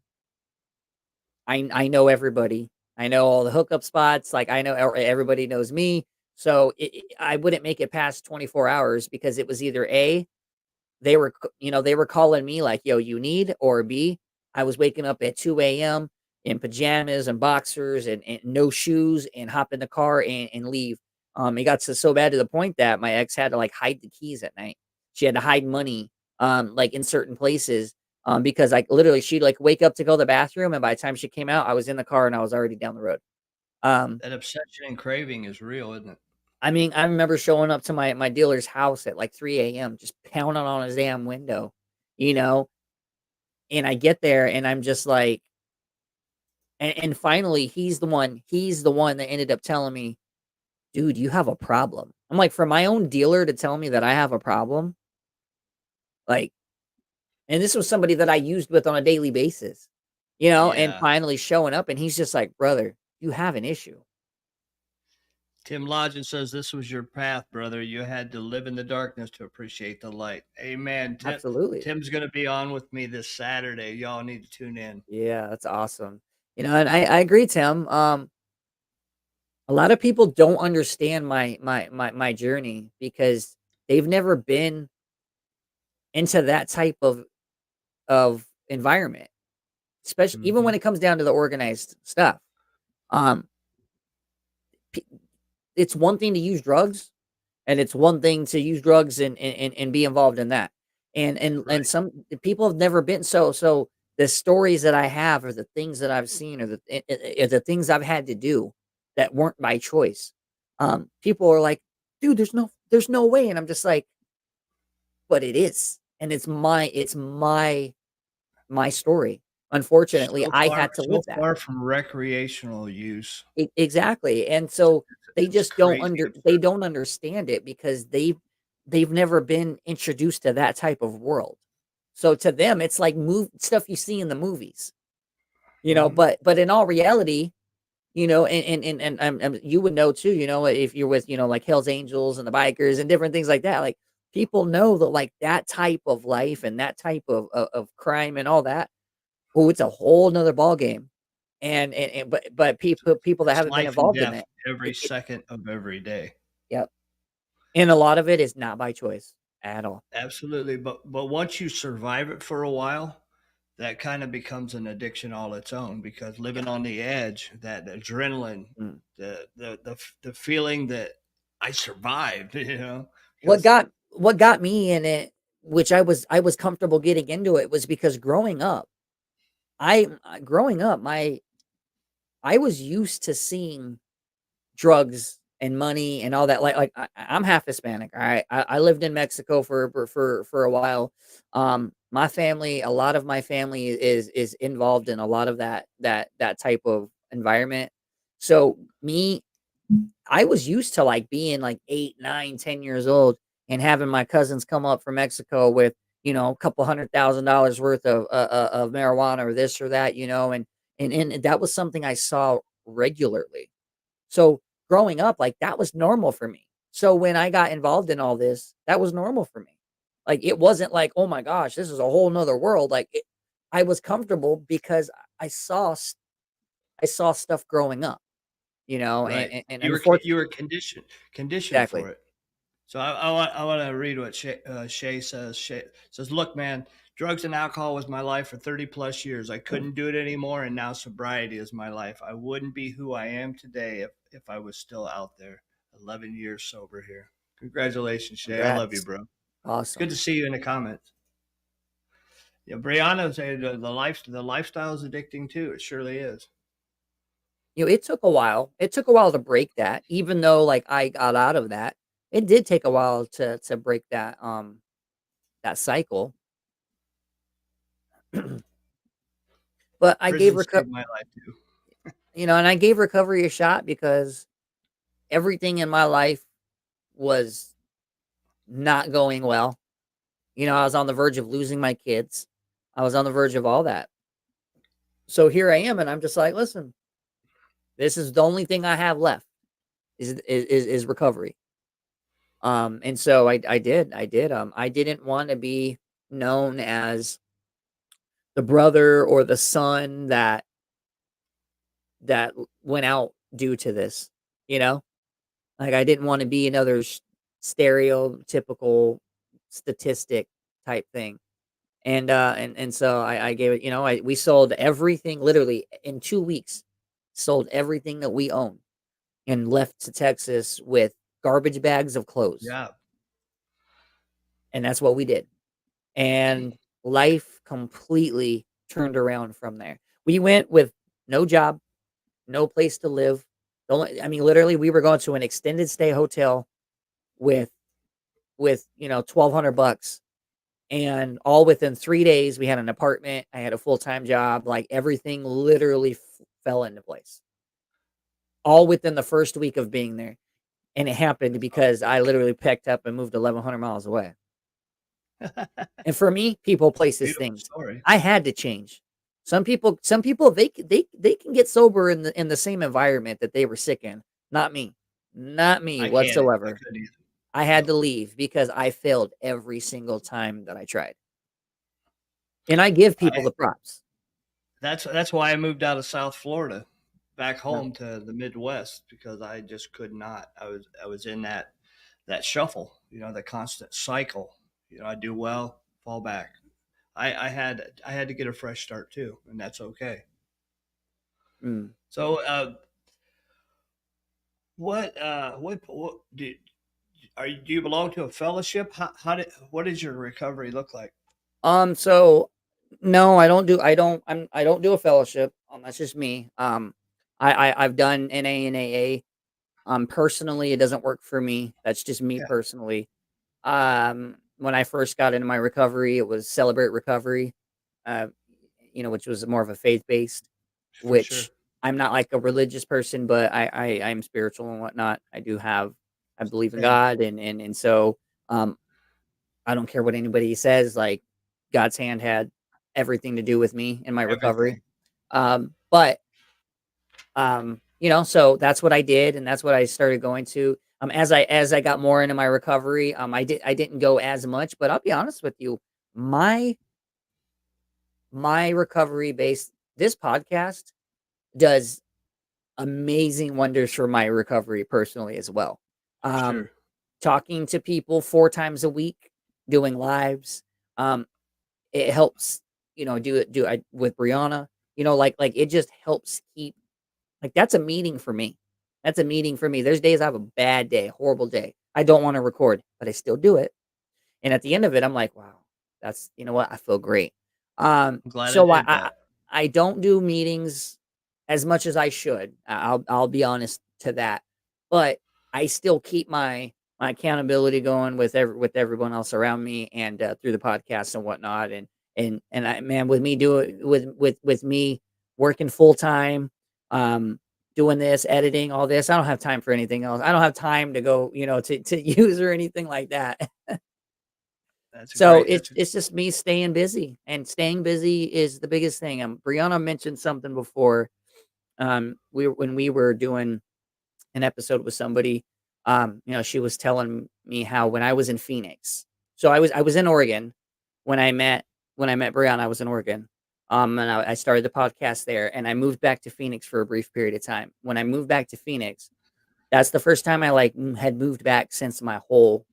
know everybody. I know all the hookup spots, like, I know everybody knows me, so I wouldn't make it past 24 hours because it was either A, they were calling me like, "Yo, you need," or B, I was waking up at 2 a.m. in pajamas and boxers and no shoes and hop in the car and leave. It got so bad to the point that my ex had to like hide the keys at night. She had to hide money, like in certain places, because like literally she'd like wake up to go to the bathroom, and by the time she came out, I was in the car and I was already down the road. Um, That obsession and craving is real, isn't it? I mean, I remember showing up to my dealer's house at like 3 a.m., just pounding on his damn window, you know, and I get there and I'm just like, and finally he's the one that ended up telling me, dude, you have a problem. I'm like, for my own dealer to tell me that I have a problem, like, and this was somebody that I used with on a daily basis, and Yeah. finally showing up and he's just like, brother, you have an issue. Tim Lodgen says this was your path, brother. You had to live in the darkness to appreciate the light. Amen. Absolutely. Tim's going to be on with me this Saturday. Y'all need to tune in. Yeah, that's awesome. And I agree, Tim. A lot of people don't understand my journey because they've never been into that type of environment, especially even Hmm. when it comes down to the organized stuff. Um, p- it's one thing to use drugs, and it's one thing to use drugs and be involved in that. And Right. some people have never been so. The stories that I have, or the things that I've seen, or the things I've had to do that weren't by choice. People are like, dude, there's no way, and I'm just like, but it is, and it's my story. Unfortunately, I had to So live that. far from recreational use. Exactly, and so they It's just don't crazy under they absurd. don't understand it because they've never been introduced to that type of world. So to them, it's like stuff you see in the movies, Hmm. but in all reality, and you would know too, if you're with, like Hell's Angels and the bikers and different things like that, like people know that like that type of life and that type of crime and all that. Oh, it's a whole nother ball game. But people that It's haven't been life and involved in death it, every second of every day. yep. And a lot of it is not by choice at all. Absolutely. But once you survive it for a while, that kind of becomes an addiction all its own because Yeah. living on the edge, that adrenaline, Mm. the feeling that I survived, What because got what got me in it, which I was comfortable getting into it, was because growing up, I was used to seeing drugs and money and all that. Like I'm half Hispanic. All right, I lived in Mexico for a while. My family, a lot of my family is involved in a lot of that type of environment. So me, I was used to like being like 8, 9, 10 years old and having my cousins come up from Mexico with, a couple $100,000 worth of marijuana or this or that, and And that was something I saw regularly. So growing up, like, that was normal for me. So when I got involved in all this, that was normal for me. Like, it wasn't like, oh my gosh, this is a whole nother world. I was comfortable because I saw I saw stuff growing up, Right. and You unfortunately, were conditioned exactly. for it. So I want to read what Shay says. Shay says, "Look, man, drugs and alcohol was my life for 30 plus years. I couldn't do it anymore, and now sobriety is my life. I wouldn't be who I am today if I was still out there. 11 years sober here. Congratulations, Shay. I love you, Congrats. bro. It's good Awesome. to see you in the comments. Yeah, Brianna said the lifestyle is addicting too. It surely is. It took a while. It took a while to break that, even though like I got out of that. It did take a while to break that cycle. But I gave Prison saved my life too. and I gave recovery a shot because everything in my life was not going well. I was on the verge of losing my kids. I was on the verge of all that. So here I am, and I'm just like, listen, this is the only thing I have left is recovery. And so I did. I didn't want to be known as the brother or the son that went out due to this. You know, like I didn't want to be another stereotypical statistic type thing. And so I gave it. We sold everything literally in 2 weeks. Sold everything that we own and left to Texas with garbage bags of clothes, Yeah. and that's what we did. And life completely turned around from there. We went with no job, no place to live. I mean, literally, we were going to an extended stay hotel with $1,200, and all within 3 days, we had an apartment. I had a full time job. Like everything, literally fell into place. All within the first week of being there, and it happened because I literally picked up and moved 1,100 miles away. And for me, people, places, Beautiful things. story. I had to change. Some people, they can get sober in the same environment that they were sick in. Not me. Not me I can't. I whatsoever. couldn't either. I had No. to leave because I failed every single time that I tried. And I give people I the props. That's why I moved out of South Florida back Yeah. home to the Midwest because I just could not. I was in that shuffle, the constant cycle. I do well, fall back. I had to get a fresh start too, and that's okay. Mm. So, what do you belong to a fellowship? What does your recovery look like? So no, I don't do a fellowship. That's just me. I've done NA and AA. Personally, it doesn't work for me. That's just me Yeah, personally. When I first got into my recovery, it was Celebrate Recovery, uh, which was more of a faith based, for sure. which I'm not like a religious person, but I'm spiritual and whatnot. I believe in Same. God, and so um, I don't care what anybody says. Like God's hand had everything to do with me in my recovery. Everything. But so that's what I did, and that's what I started going to. As I got more into my recovery, I didn't go as much, but I'll be honest with you, my my recovery based this podcast does amazing wonders for my recovery personally as well. For Um, sure. Talking to people 4 times a week, doing lives, um, it helps. Do I with Brianna. Like it just helps keep. Like, that's a meeting for me. That's a meeting for me. There's days I have a bad day, horrible day. I don't wanna record, but I still do it, and at the end of it, I'm like, "Wow, that's you know what? I feel great." I'm glad I So did that. I don't do meetings as much as I should. I'll be honest to that, but I still keep my accountability going with everyone else around me and, through the podcast and whatnot, and I man, with me doing with me working full time, um, doing this, editing, all this, I don't have time for anything else. I don't have time to go, to use or anything like that. That's a So great. it's just me staying busy, and staying busy is the biggest thing. Brianna mentioned something before. When we were doing an episode with somebody, she was telling me how when I was in Phoenix, so I was in Oregon when I met Brianna. I was in Oregon, and I started the podcast there, and I moved back to Phoenix for a brief period of time. When I moved back to Phoenix, that's the first time I had moved back since my whole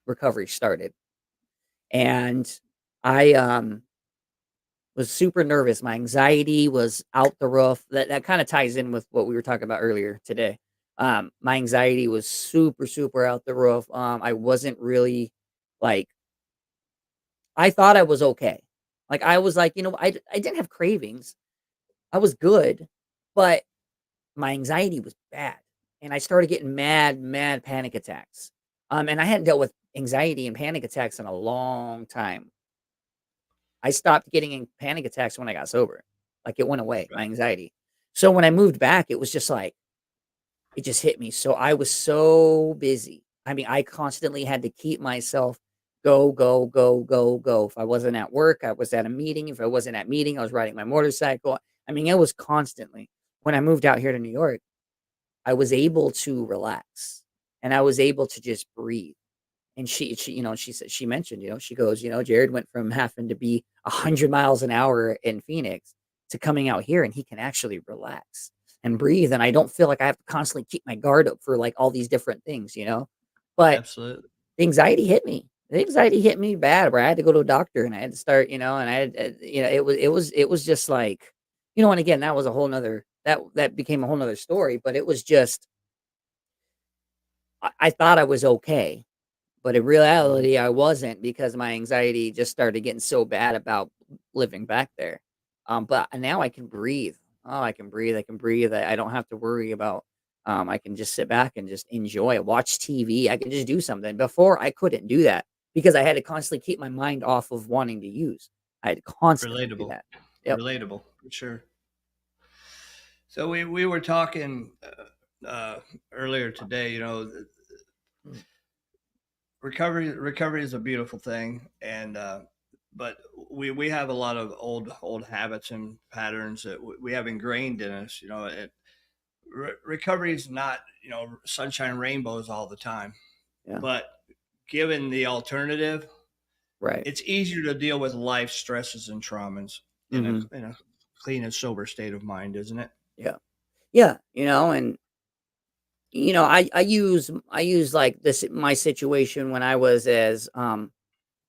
recovery started, and I was super nervous. My anxiety was out the roof. That kind of ties in with what we were talking about earlier today. My anxiety was super, super out the roof. I wasn't really like I thought I was okay. Like I was like, I didn't have cravings. I was good, but my anxiety was bad. And I started getting mad panic attacks. And I hadn't dealt with anxiety and panic attacks in a long time. I stopped getting in panic attacks when I got sober. Like it went away, my anxiety. So when I moved back, it was just like it just hit me. So I was so busy. I mean, I constantly had to keep myself go, go, go, go, go. If I wasn't at work, I was at a meeting. If I wasn't at meeting, I was riding my motorcycle. I mean, it was constantly. When I moved out here to New York, I was able to relax and I was able to just breathe. And she mentioned, she goes, Jared went from having to be 100 miles an hour in Phoenix to coming out here and he can actually relax and breathe. And I don't feel like I have to constantly keep my guard up for like all these different things. But Absolutely. the anxiety hit me. The anxiety hit me bad where I had to go to a doctor and I had to start, and I had, it was just like, and again, that was a whole nother, that became a whole nother story, but it was just, I thought I was okay. But in Mhm. reality, I wasn't because my anxiety just started getting so bad about living back there. But now I can breathe. Oh, I can breathe. I can breathe. I don't have to worry about. I can just sit back and just enjoy, watch TV. I can just do something. Before I couldn't do that because I had to constantly keep my mind off of wanting to use. I had to constantly do Relatable. that. Yep. Relatable for sure. So we were talking earlier today. Recovery is a beautiful thing, and but we have a lot of old habits and patterns that we have ingrained in us. Recovery is not sunshine and rainbows all the time, Yeah. but given the alternative, Right. it's easier to deal with life stresses and traumas in a Hmm. in a clean and sober state of mind, isn't it? Yeah. Yeah. And I use like this my situation when I was as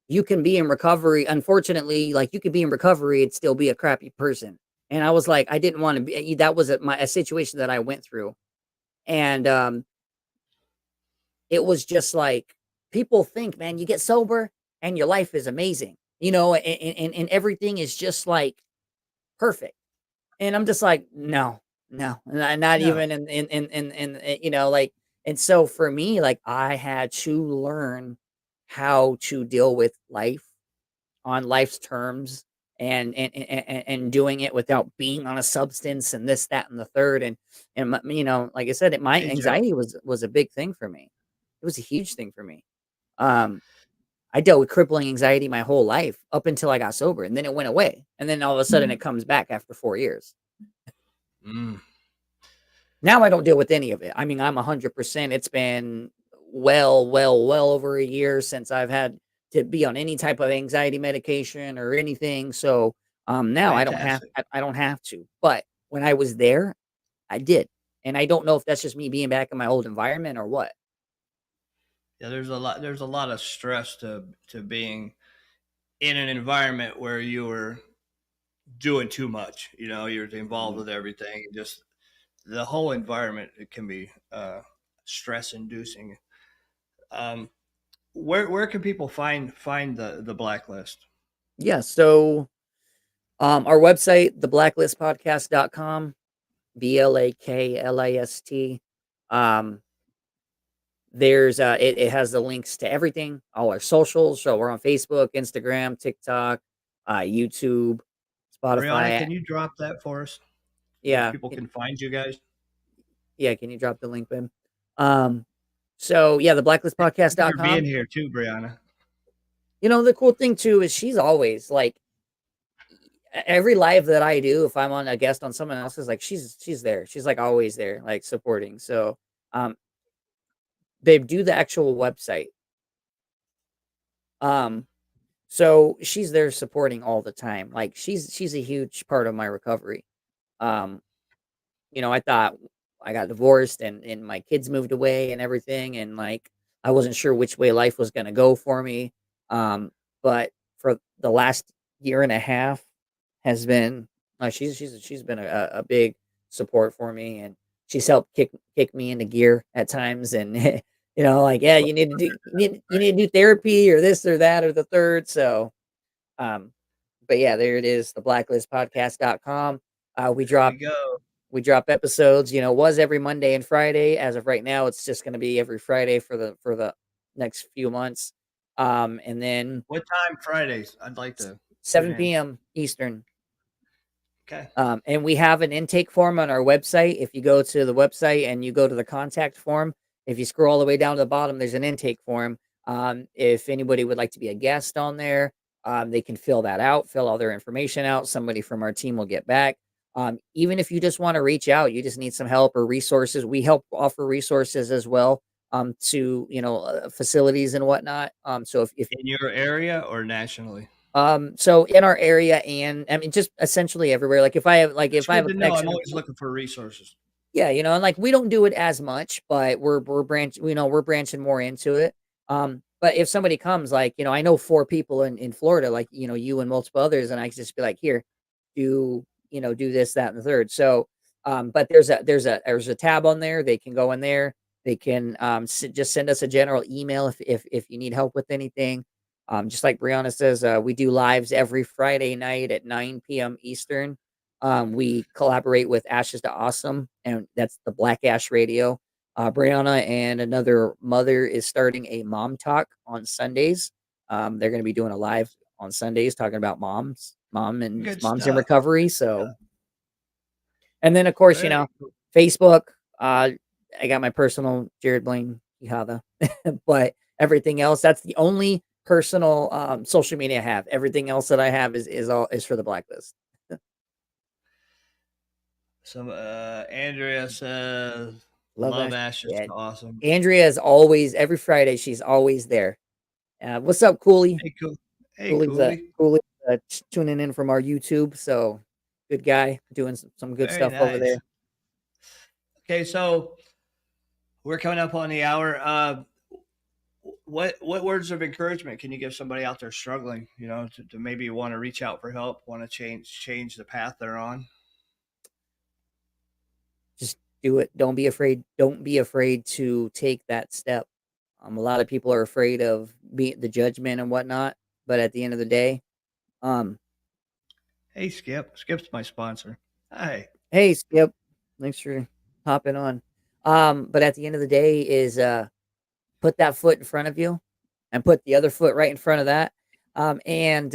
you can be in recovery. Unfortunately, like you could be in recovery and still be a crappy person. And I was like, I didn't want to be. That was a situation that I went through, and it was just like people think, man, you get sober and your life is amazing, and everything is just like perfect. And I'm just like, no, no, not No, even like. And so for me, like I had to learn how to deal with life on life's terms and doing it without being on a substance and this, that, and the third. Like I said, my hey Joe. anxiety was a big thing for me. It was a huge thing for me. Um, I dealt with crippling anxiety my whole life up until I got sober, and then it went away. And then all of a sudden it comes back after 4 years. Mm. Now I don't deal with any of it. I mean, I'm 100%. It's been well over a year since I've had to be on any type of anxiety medication or anything. So now I don't have Fantastic. I don't have to. But when I was there, I did. And I don't know if that's just me being back in my old environment or what. Yeah, there's a lot of stress to being in an environment where you were doing too much. You're involved Mhm. with everything. Just the whole environment, it can be stress inducing. Um, where can people find the blacklist? Yeah. So our website, theblacklistpodcast.com, BLAKLIST. Um, it has the links to everything, all our socials. So we're on Facebook, Instagram, TikTok, YouTube, Brianna, Spotify. can you drop that for us where Yeah, people can find you guys? yeah. Can you drop the link, Ben? Um, so yeah, Thank you for being theblacklistpodcast.com. here too, Brianna. You know, the cool thing too is she's always like every live that I do, if I'm on a guest on someone else's, like she's there. She's like always there, like supporting. So um they do the actual website. Um so she's there supporting all the time. Like she's a huge part of my recovery. Um you know, I thought I got divorced and my kids moved away and everything, and like I wasn't sure which way life was going to go for me. Um, but for the last year and a half has been she's been a big support for me, and she's helped kick me into gear at times, and you know, like yeah, you need to do therapy or this or that or the third. So, um, but yeah, there it is, the blacklistpodcast.com. We There drop you go. we drop episodes, you know, it was every Monday and Friday. As of right now, it's just gonna be every Friday for the next few months. And then What time Fridays? I'd like to tune 7 in. PM Eastern. Okay. And we have an intake form on our website. If you go to the website and you go to the contact form, if you scroll all the way down to the bottom, there's an intake form. If anybody would like to be a guest on there, they can fill that out, fill all their information out. Somebody from our team will get back. Even if you just want to reach out, you just need some help or resources. We help offer resources as well to facilities and whatnot. So if In your area or nationally? so in our area, and I mean just essentially everywhere. Like It's if I good have a to know. I'm connection, always looking for resources. yeah, you know, and like we don't do it as much, but we're branching more into it. But if somebody comes, like, you know, I know 4 people in Florida, like, you know, you and multiple others, and I can just be like, here, do this, that, and the third. So, but there's a tab on there. They can go in there. They can just send us a general email if you need help with anything. Just like Brianna says, we do lives every Friday night at 9 p.m. Eastern. We collaborate with Ashes to Awesome, and that's the Black Ash Radio. Brianna and another mother is starting a mom talk on Sundays. They're going to be doing a live on Sundays talking about Good moms in stuff. recovery. Good stuff. So, and then of course, you Very know, cool. Facebook. I got my personal Jared Blaine Yahada, but everything else, that's the only personal social media I have. Everything else that I have is for the Blacklist. Some Andrea says Love love Ash. Ash is Yeah. awesome. Andrea is always every Friday. She's always there. What's up, Cooley? Hey, cool. Hey, Cooley's Cooley. tuning in from our YouTube. So good guy, doing some good Very stuff over nice. there. Okay, so we're coming up on the hour. What words of encouragement can you give somebody out there struggling? You know, to maybe want to reach out for help, want to change the path they're on. Just do it. Don't be afraid. Don't be afraid to take that step. A lot of people are afraid of the judgment and whatnot, but at the end of the day, um, Hey, Skip. Skip's my sponsor. Hi. hey Skip, thanks for hopping on. But at the end of the day, is put that foot in front of you, and put the other foot right in front of that, and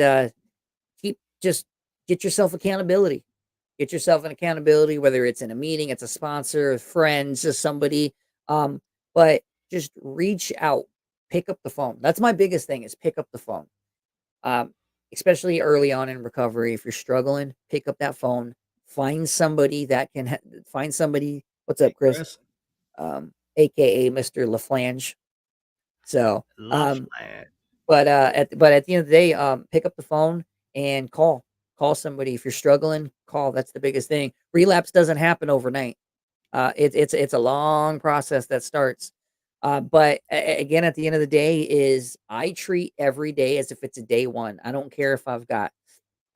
keep just get yourself accountability. Get yourself an accountability, whether it's in a meeting, it's a sponsor, friends, just somebody. But just reach out, pick up the phone. That's my biggest thing is pick up the phone. Um, Especially early on in recovery, if you're struggling, pick up that phone. Find somebody that can find somebody. What's Hey, up, Chris? Chris. AKA Mr. LaFlange. So, Love Flag. but at the end of the day, pick up the phone and call somebody. If you're struggling, call. That's the biggest thing. Relapse doesn't happen overnight. It's a long process that starts. But again, at the end of the day, is I treat every day as if it's a day one. I don't care if I've got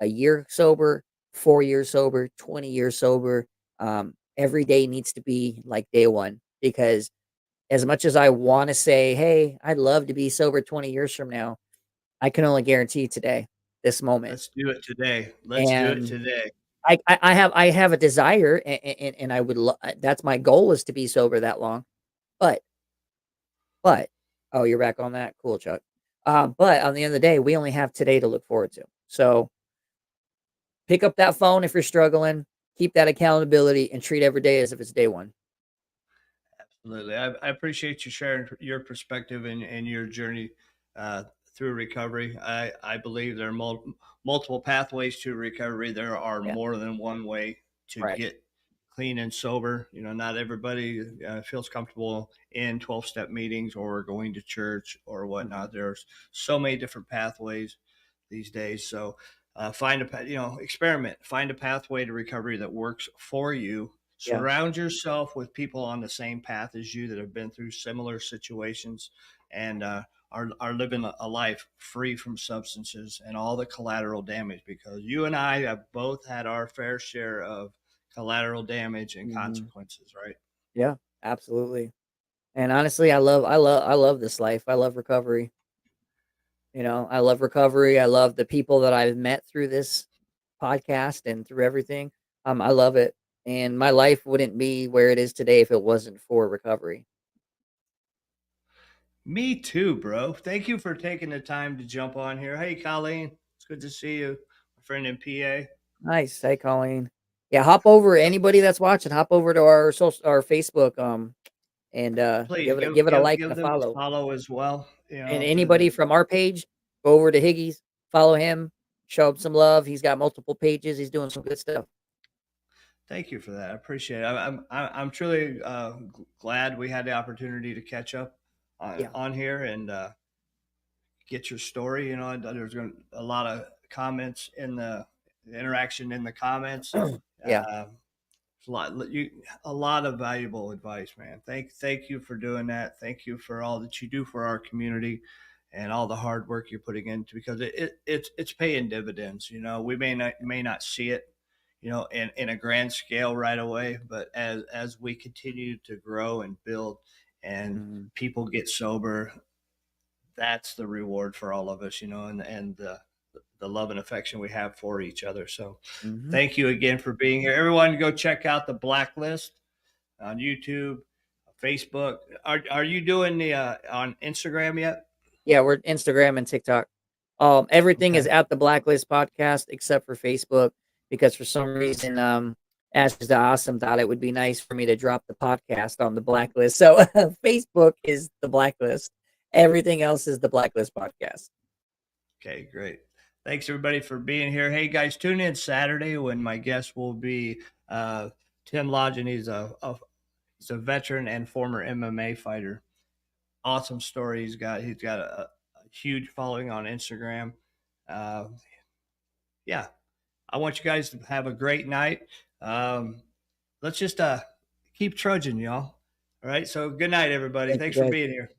a year sober, 4 years sober, 20 years sober. Every day needs to be like day one, because as much as I want to say, hey, I'd love to be sober 20 years from now, I can only guarantee today, this moment. Let's do it today. Let's do it And today. I have a desire, and I would that's my goal, is to be sober that long. But but oh, you're back on that. Cool, Chuck. But on the end of the day, we only have today to look forward to. So pick up that phone if you're struggling, keep that accountability, and treat every day as if it's day one. Absolutely. I appreciate you sharing your perspective and your journey through recovery. I believe there are multiple pathways to recovery. There are Yeah. more than one way to Right. get clean and sober. You know, not everybody feels comfortable in 12-step meetings or going to church or Mhm. whatnot. There's so many different pathways these days. So find experiment, find a pathway to recovery that works for you. Yeah. Surround yourself with people on the same path as you that have been through similar situations and are living a life free from substances and all the collateral damage, because you and I have both had our fair share of collateral damage and Mhm. consequences, right? Yeah, absolutely. And honestly, I love this life. I love recovery. I love recovery. I love the people that I've met through this podcast and through everything. I love it. And my life wouldn't be where it is today if it wasn't for recovery. Me too, bro. Thank you for taking the time to jump on here. Hey, Colleen, it's good to see you, my friend in PA. Nice. Hey, Colleen. Yeah, hop over. Anybody that's watching, hop over to our Facebook, and Please give it a like and give a them a follow. follow as well. And anybody from our page, go over to Higgy's, follow him, show him some love. He's got multiple pages. He's doing some good stuff. Thank you for that. I appreciate it. I'm truly glad we had the opportunity to catch up Yeah. on here and get your story. You know, there's a lot of comments in the interaction in the comments. Yeah. Uh, a lot of valuable advice, man. Thank you for doing that. Thank you for all that you do for our community and all the hard work you're putting into, because it's paying dividends. You know, we may not see it, you know, in a grand scale right away, but as we continue to grow and build and Mhm. people get sober, that's the reward for all of us, you know, and the love and affection we have for each other. So Mhm. thank you again for being here. Everyone go check out the Blaklist on YouTube, Facebook. Are you doing the on Instagram yet? Yeah, we're Instagram and TikTok. Everything is Okay. at the Blacklist podcast except for Facebook because for some reason, Ash is the awesome thought it would be nice for me to drop the podcast on the Blacklist. So Facebook is the Blacklist. Everything else is the Blacklist podcast. Okay, great. Thanks everybody for being here. Hey guys, tune in Saturday when my guest will be Tim Lodgen. He's a veteran and former MMA fighter. Awesome story. He's got a huge following on Instagram. Uh, yeah, I want you guys to have a great night. Um, let's just keep trudging, y'all. All right. So good night, everybody. Thank you Thanks for guys. being here.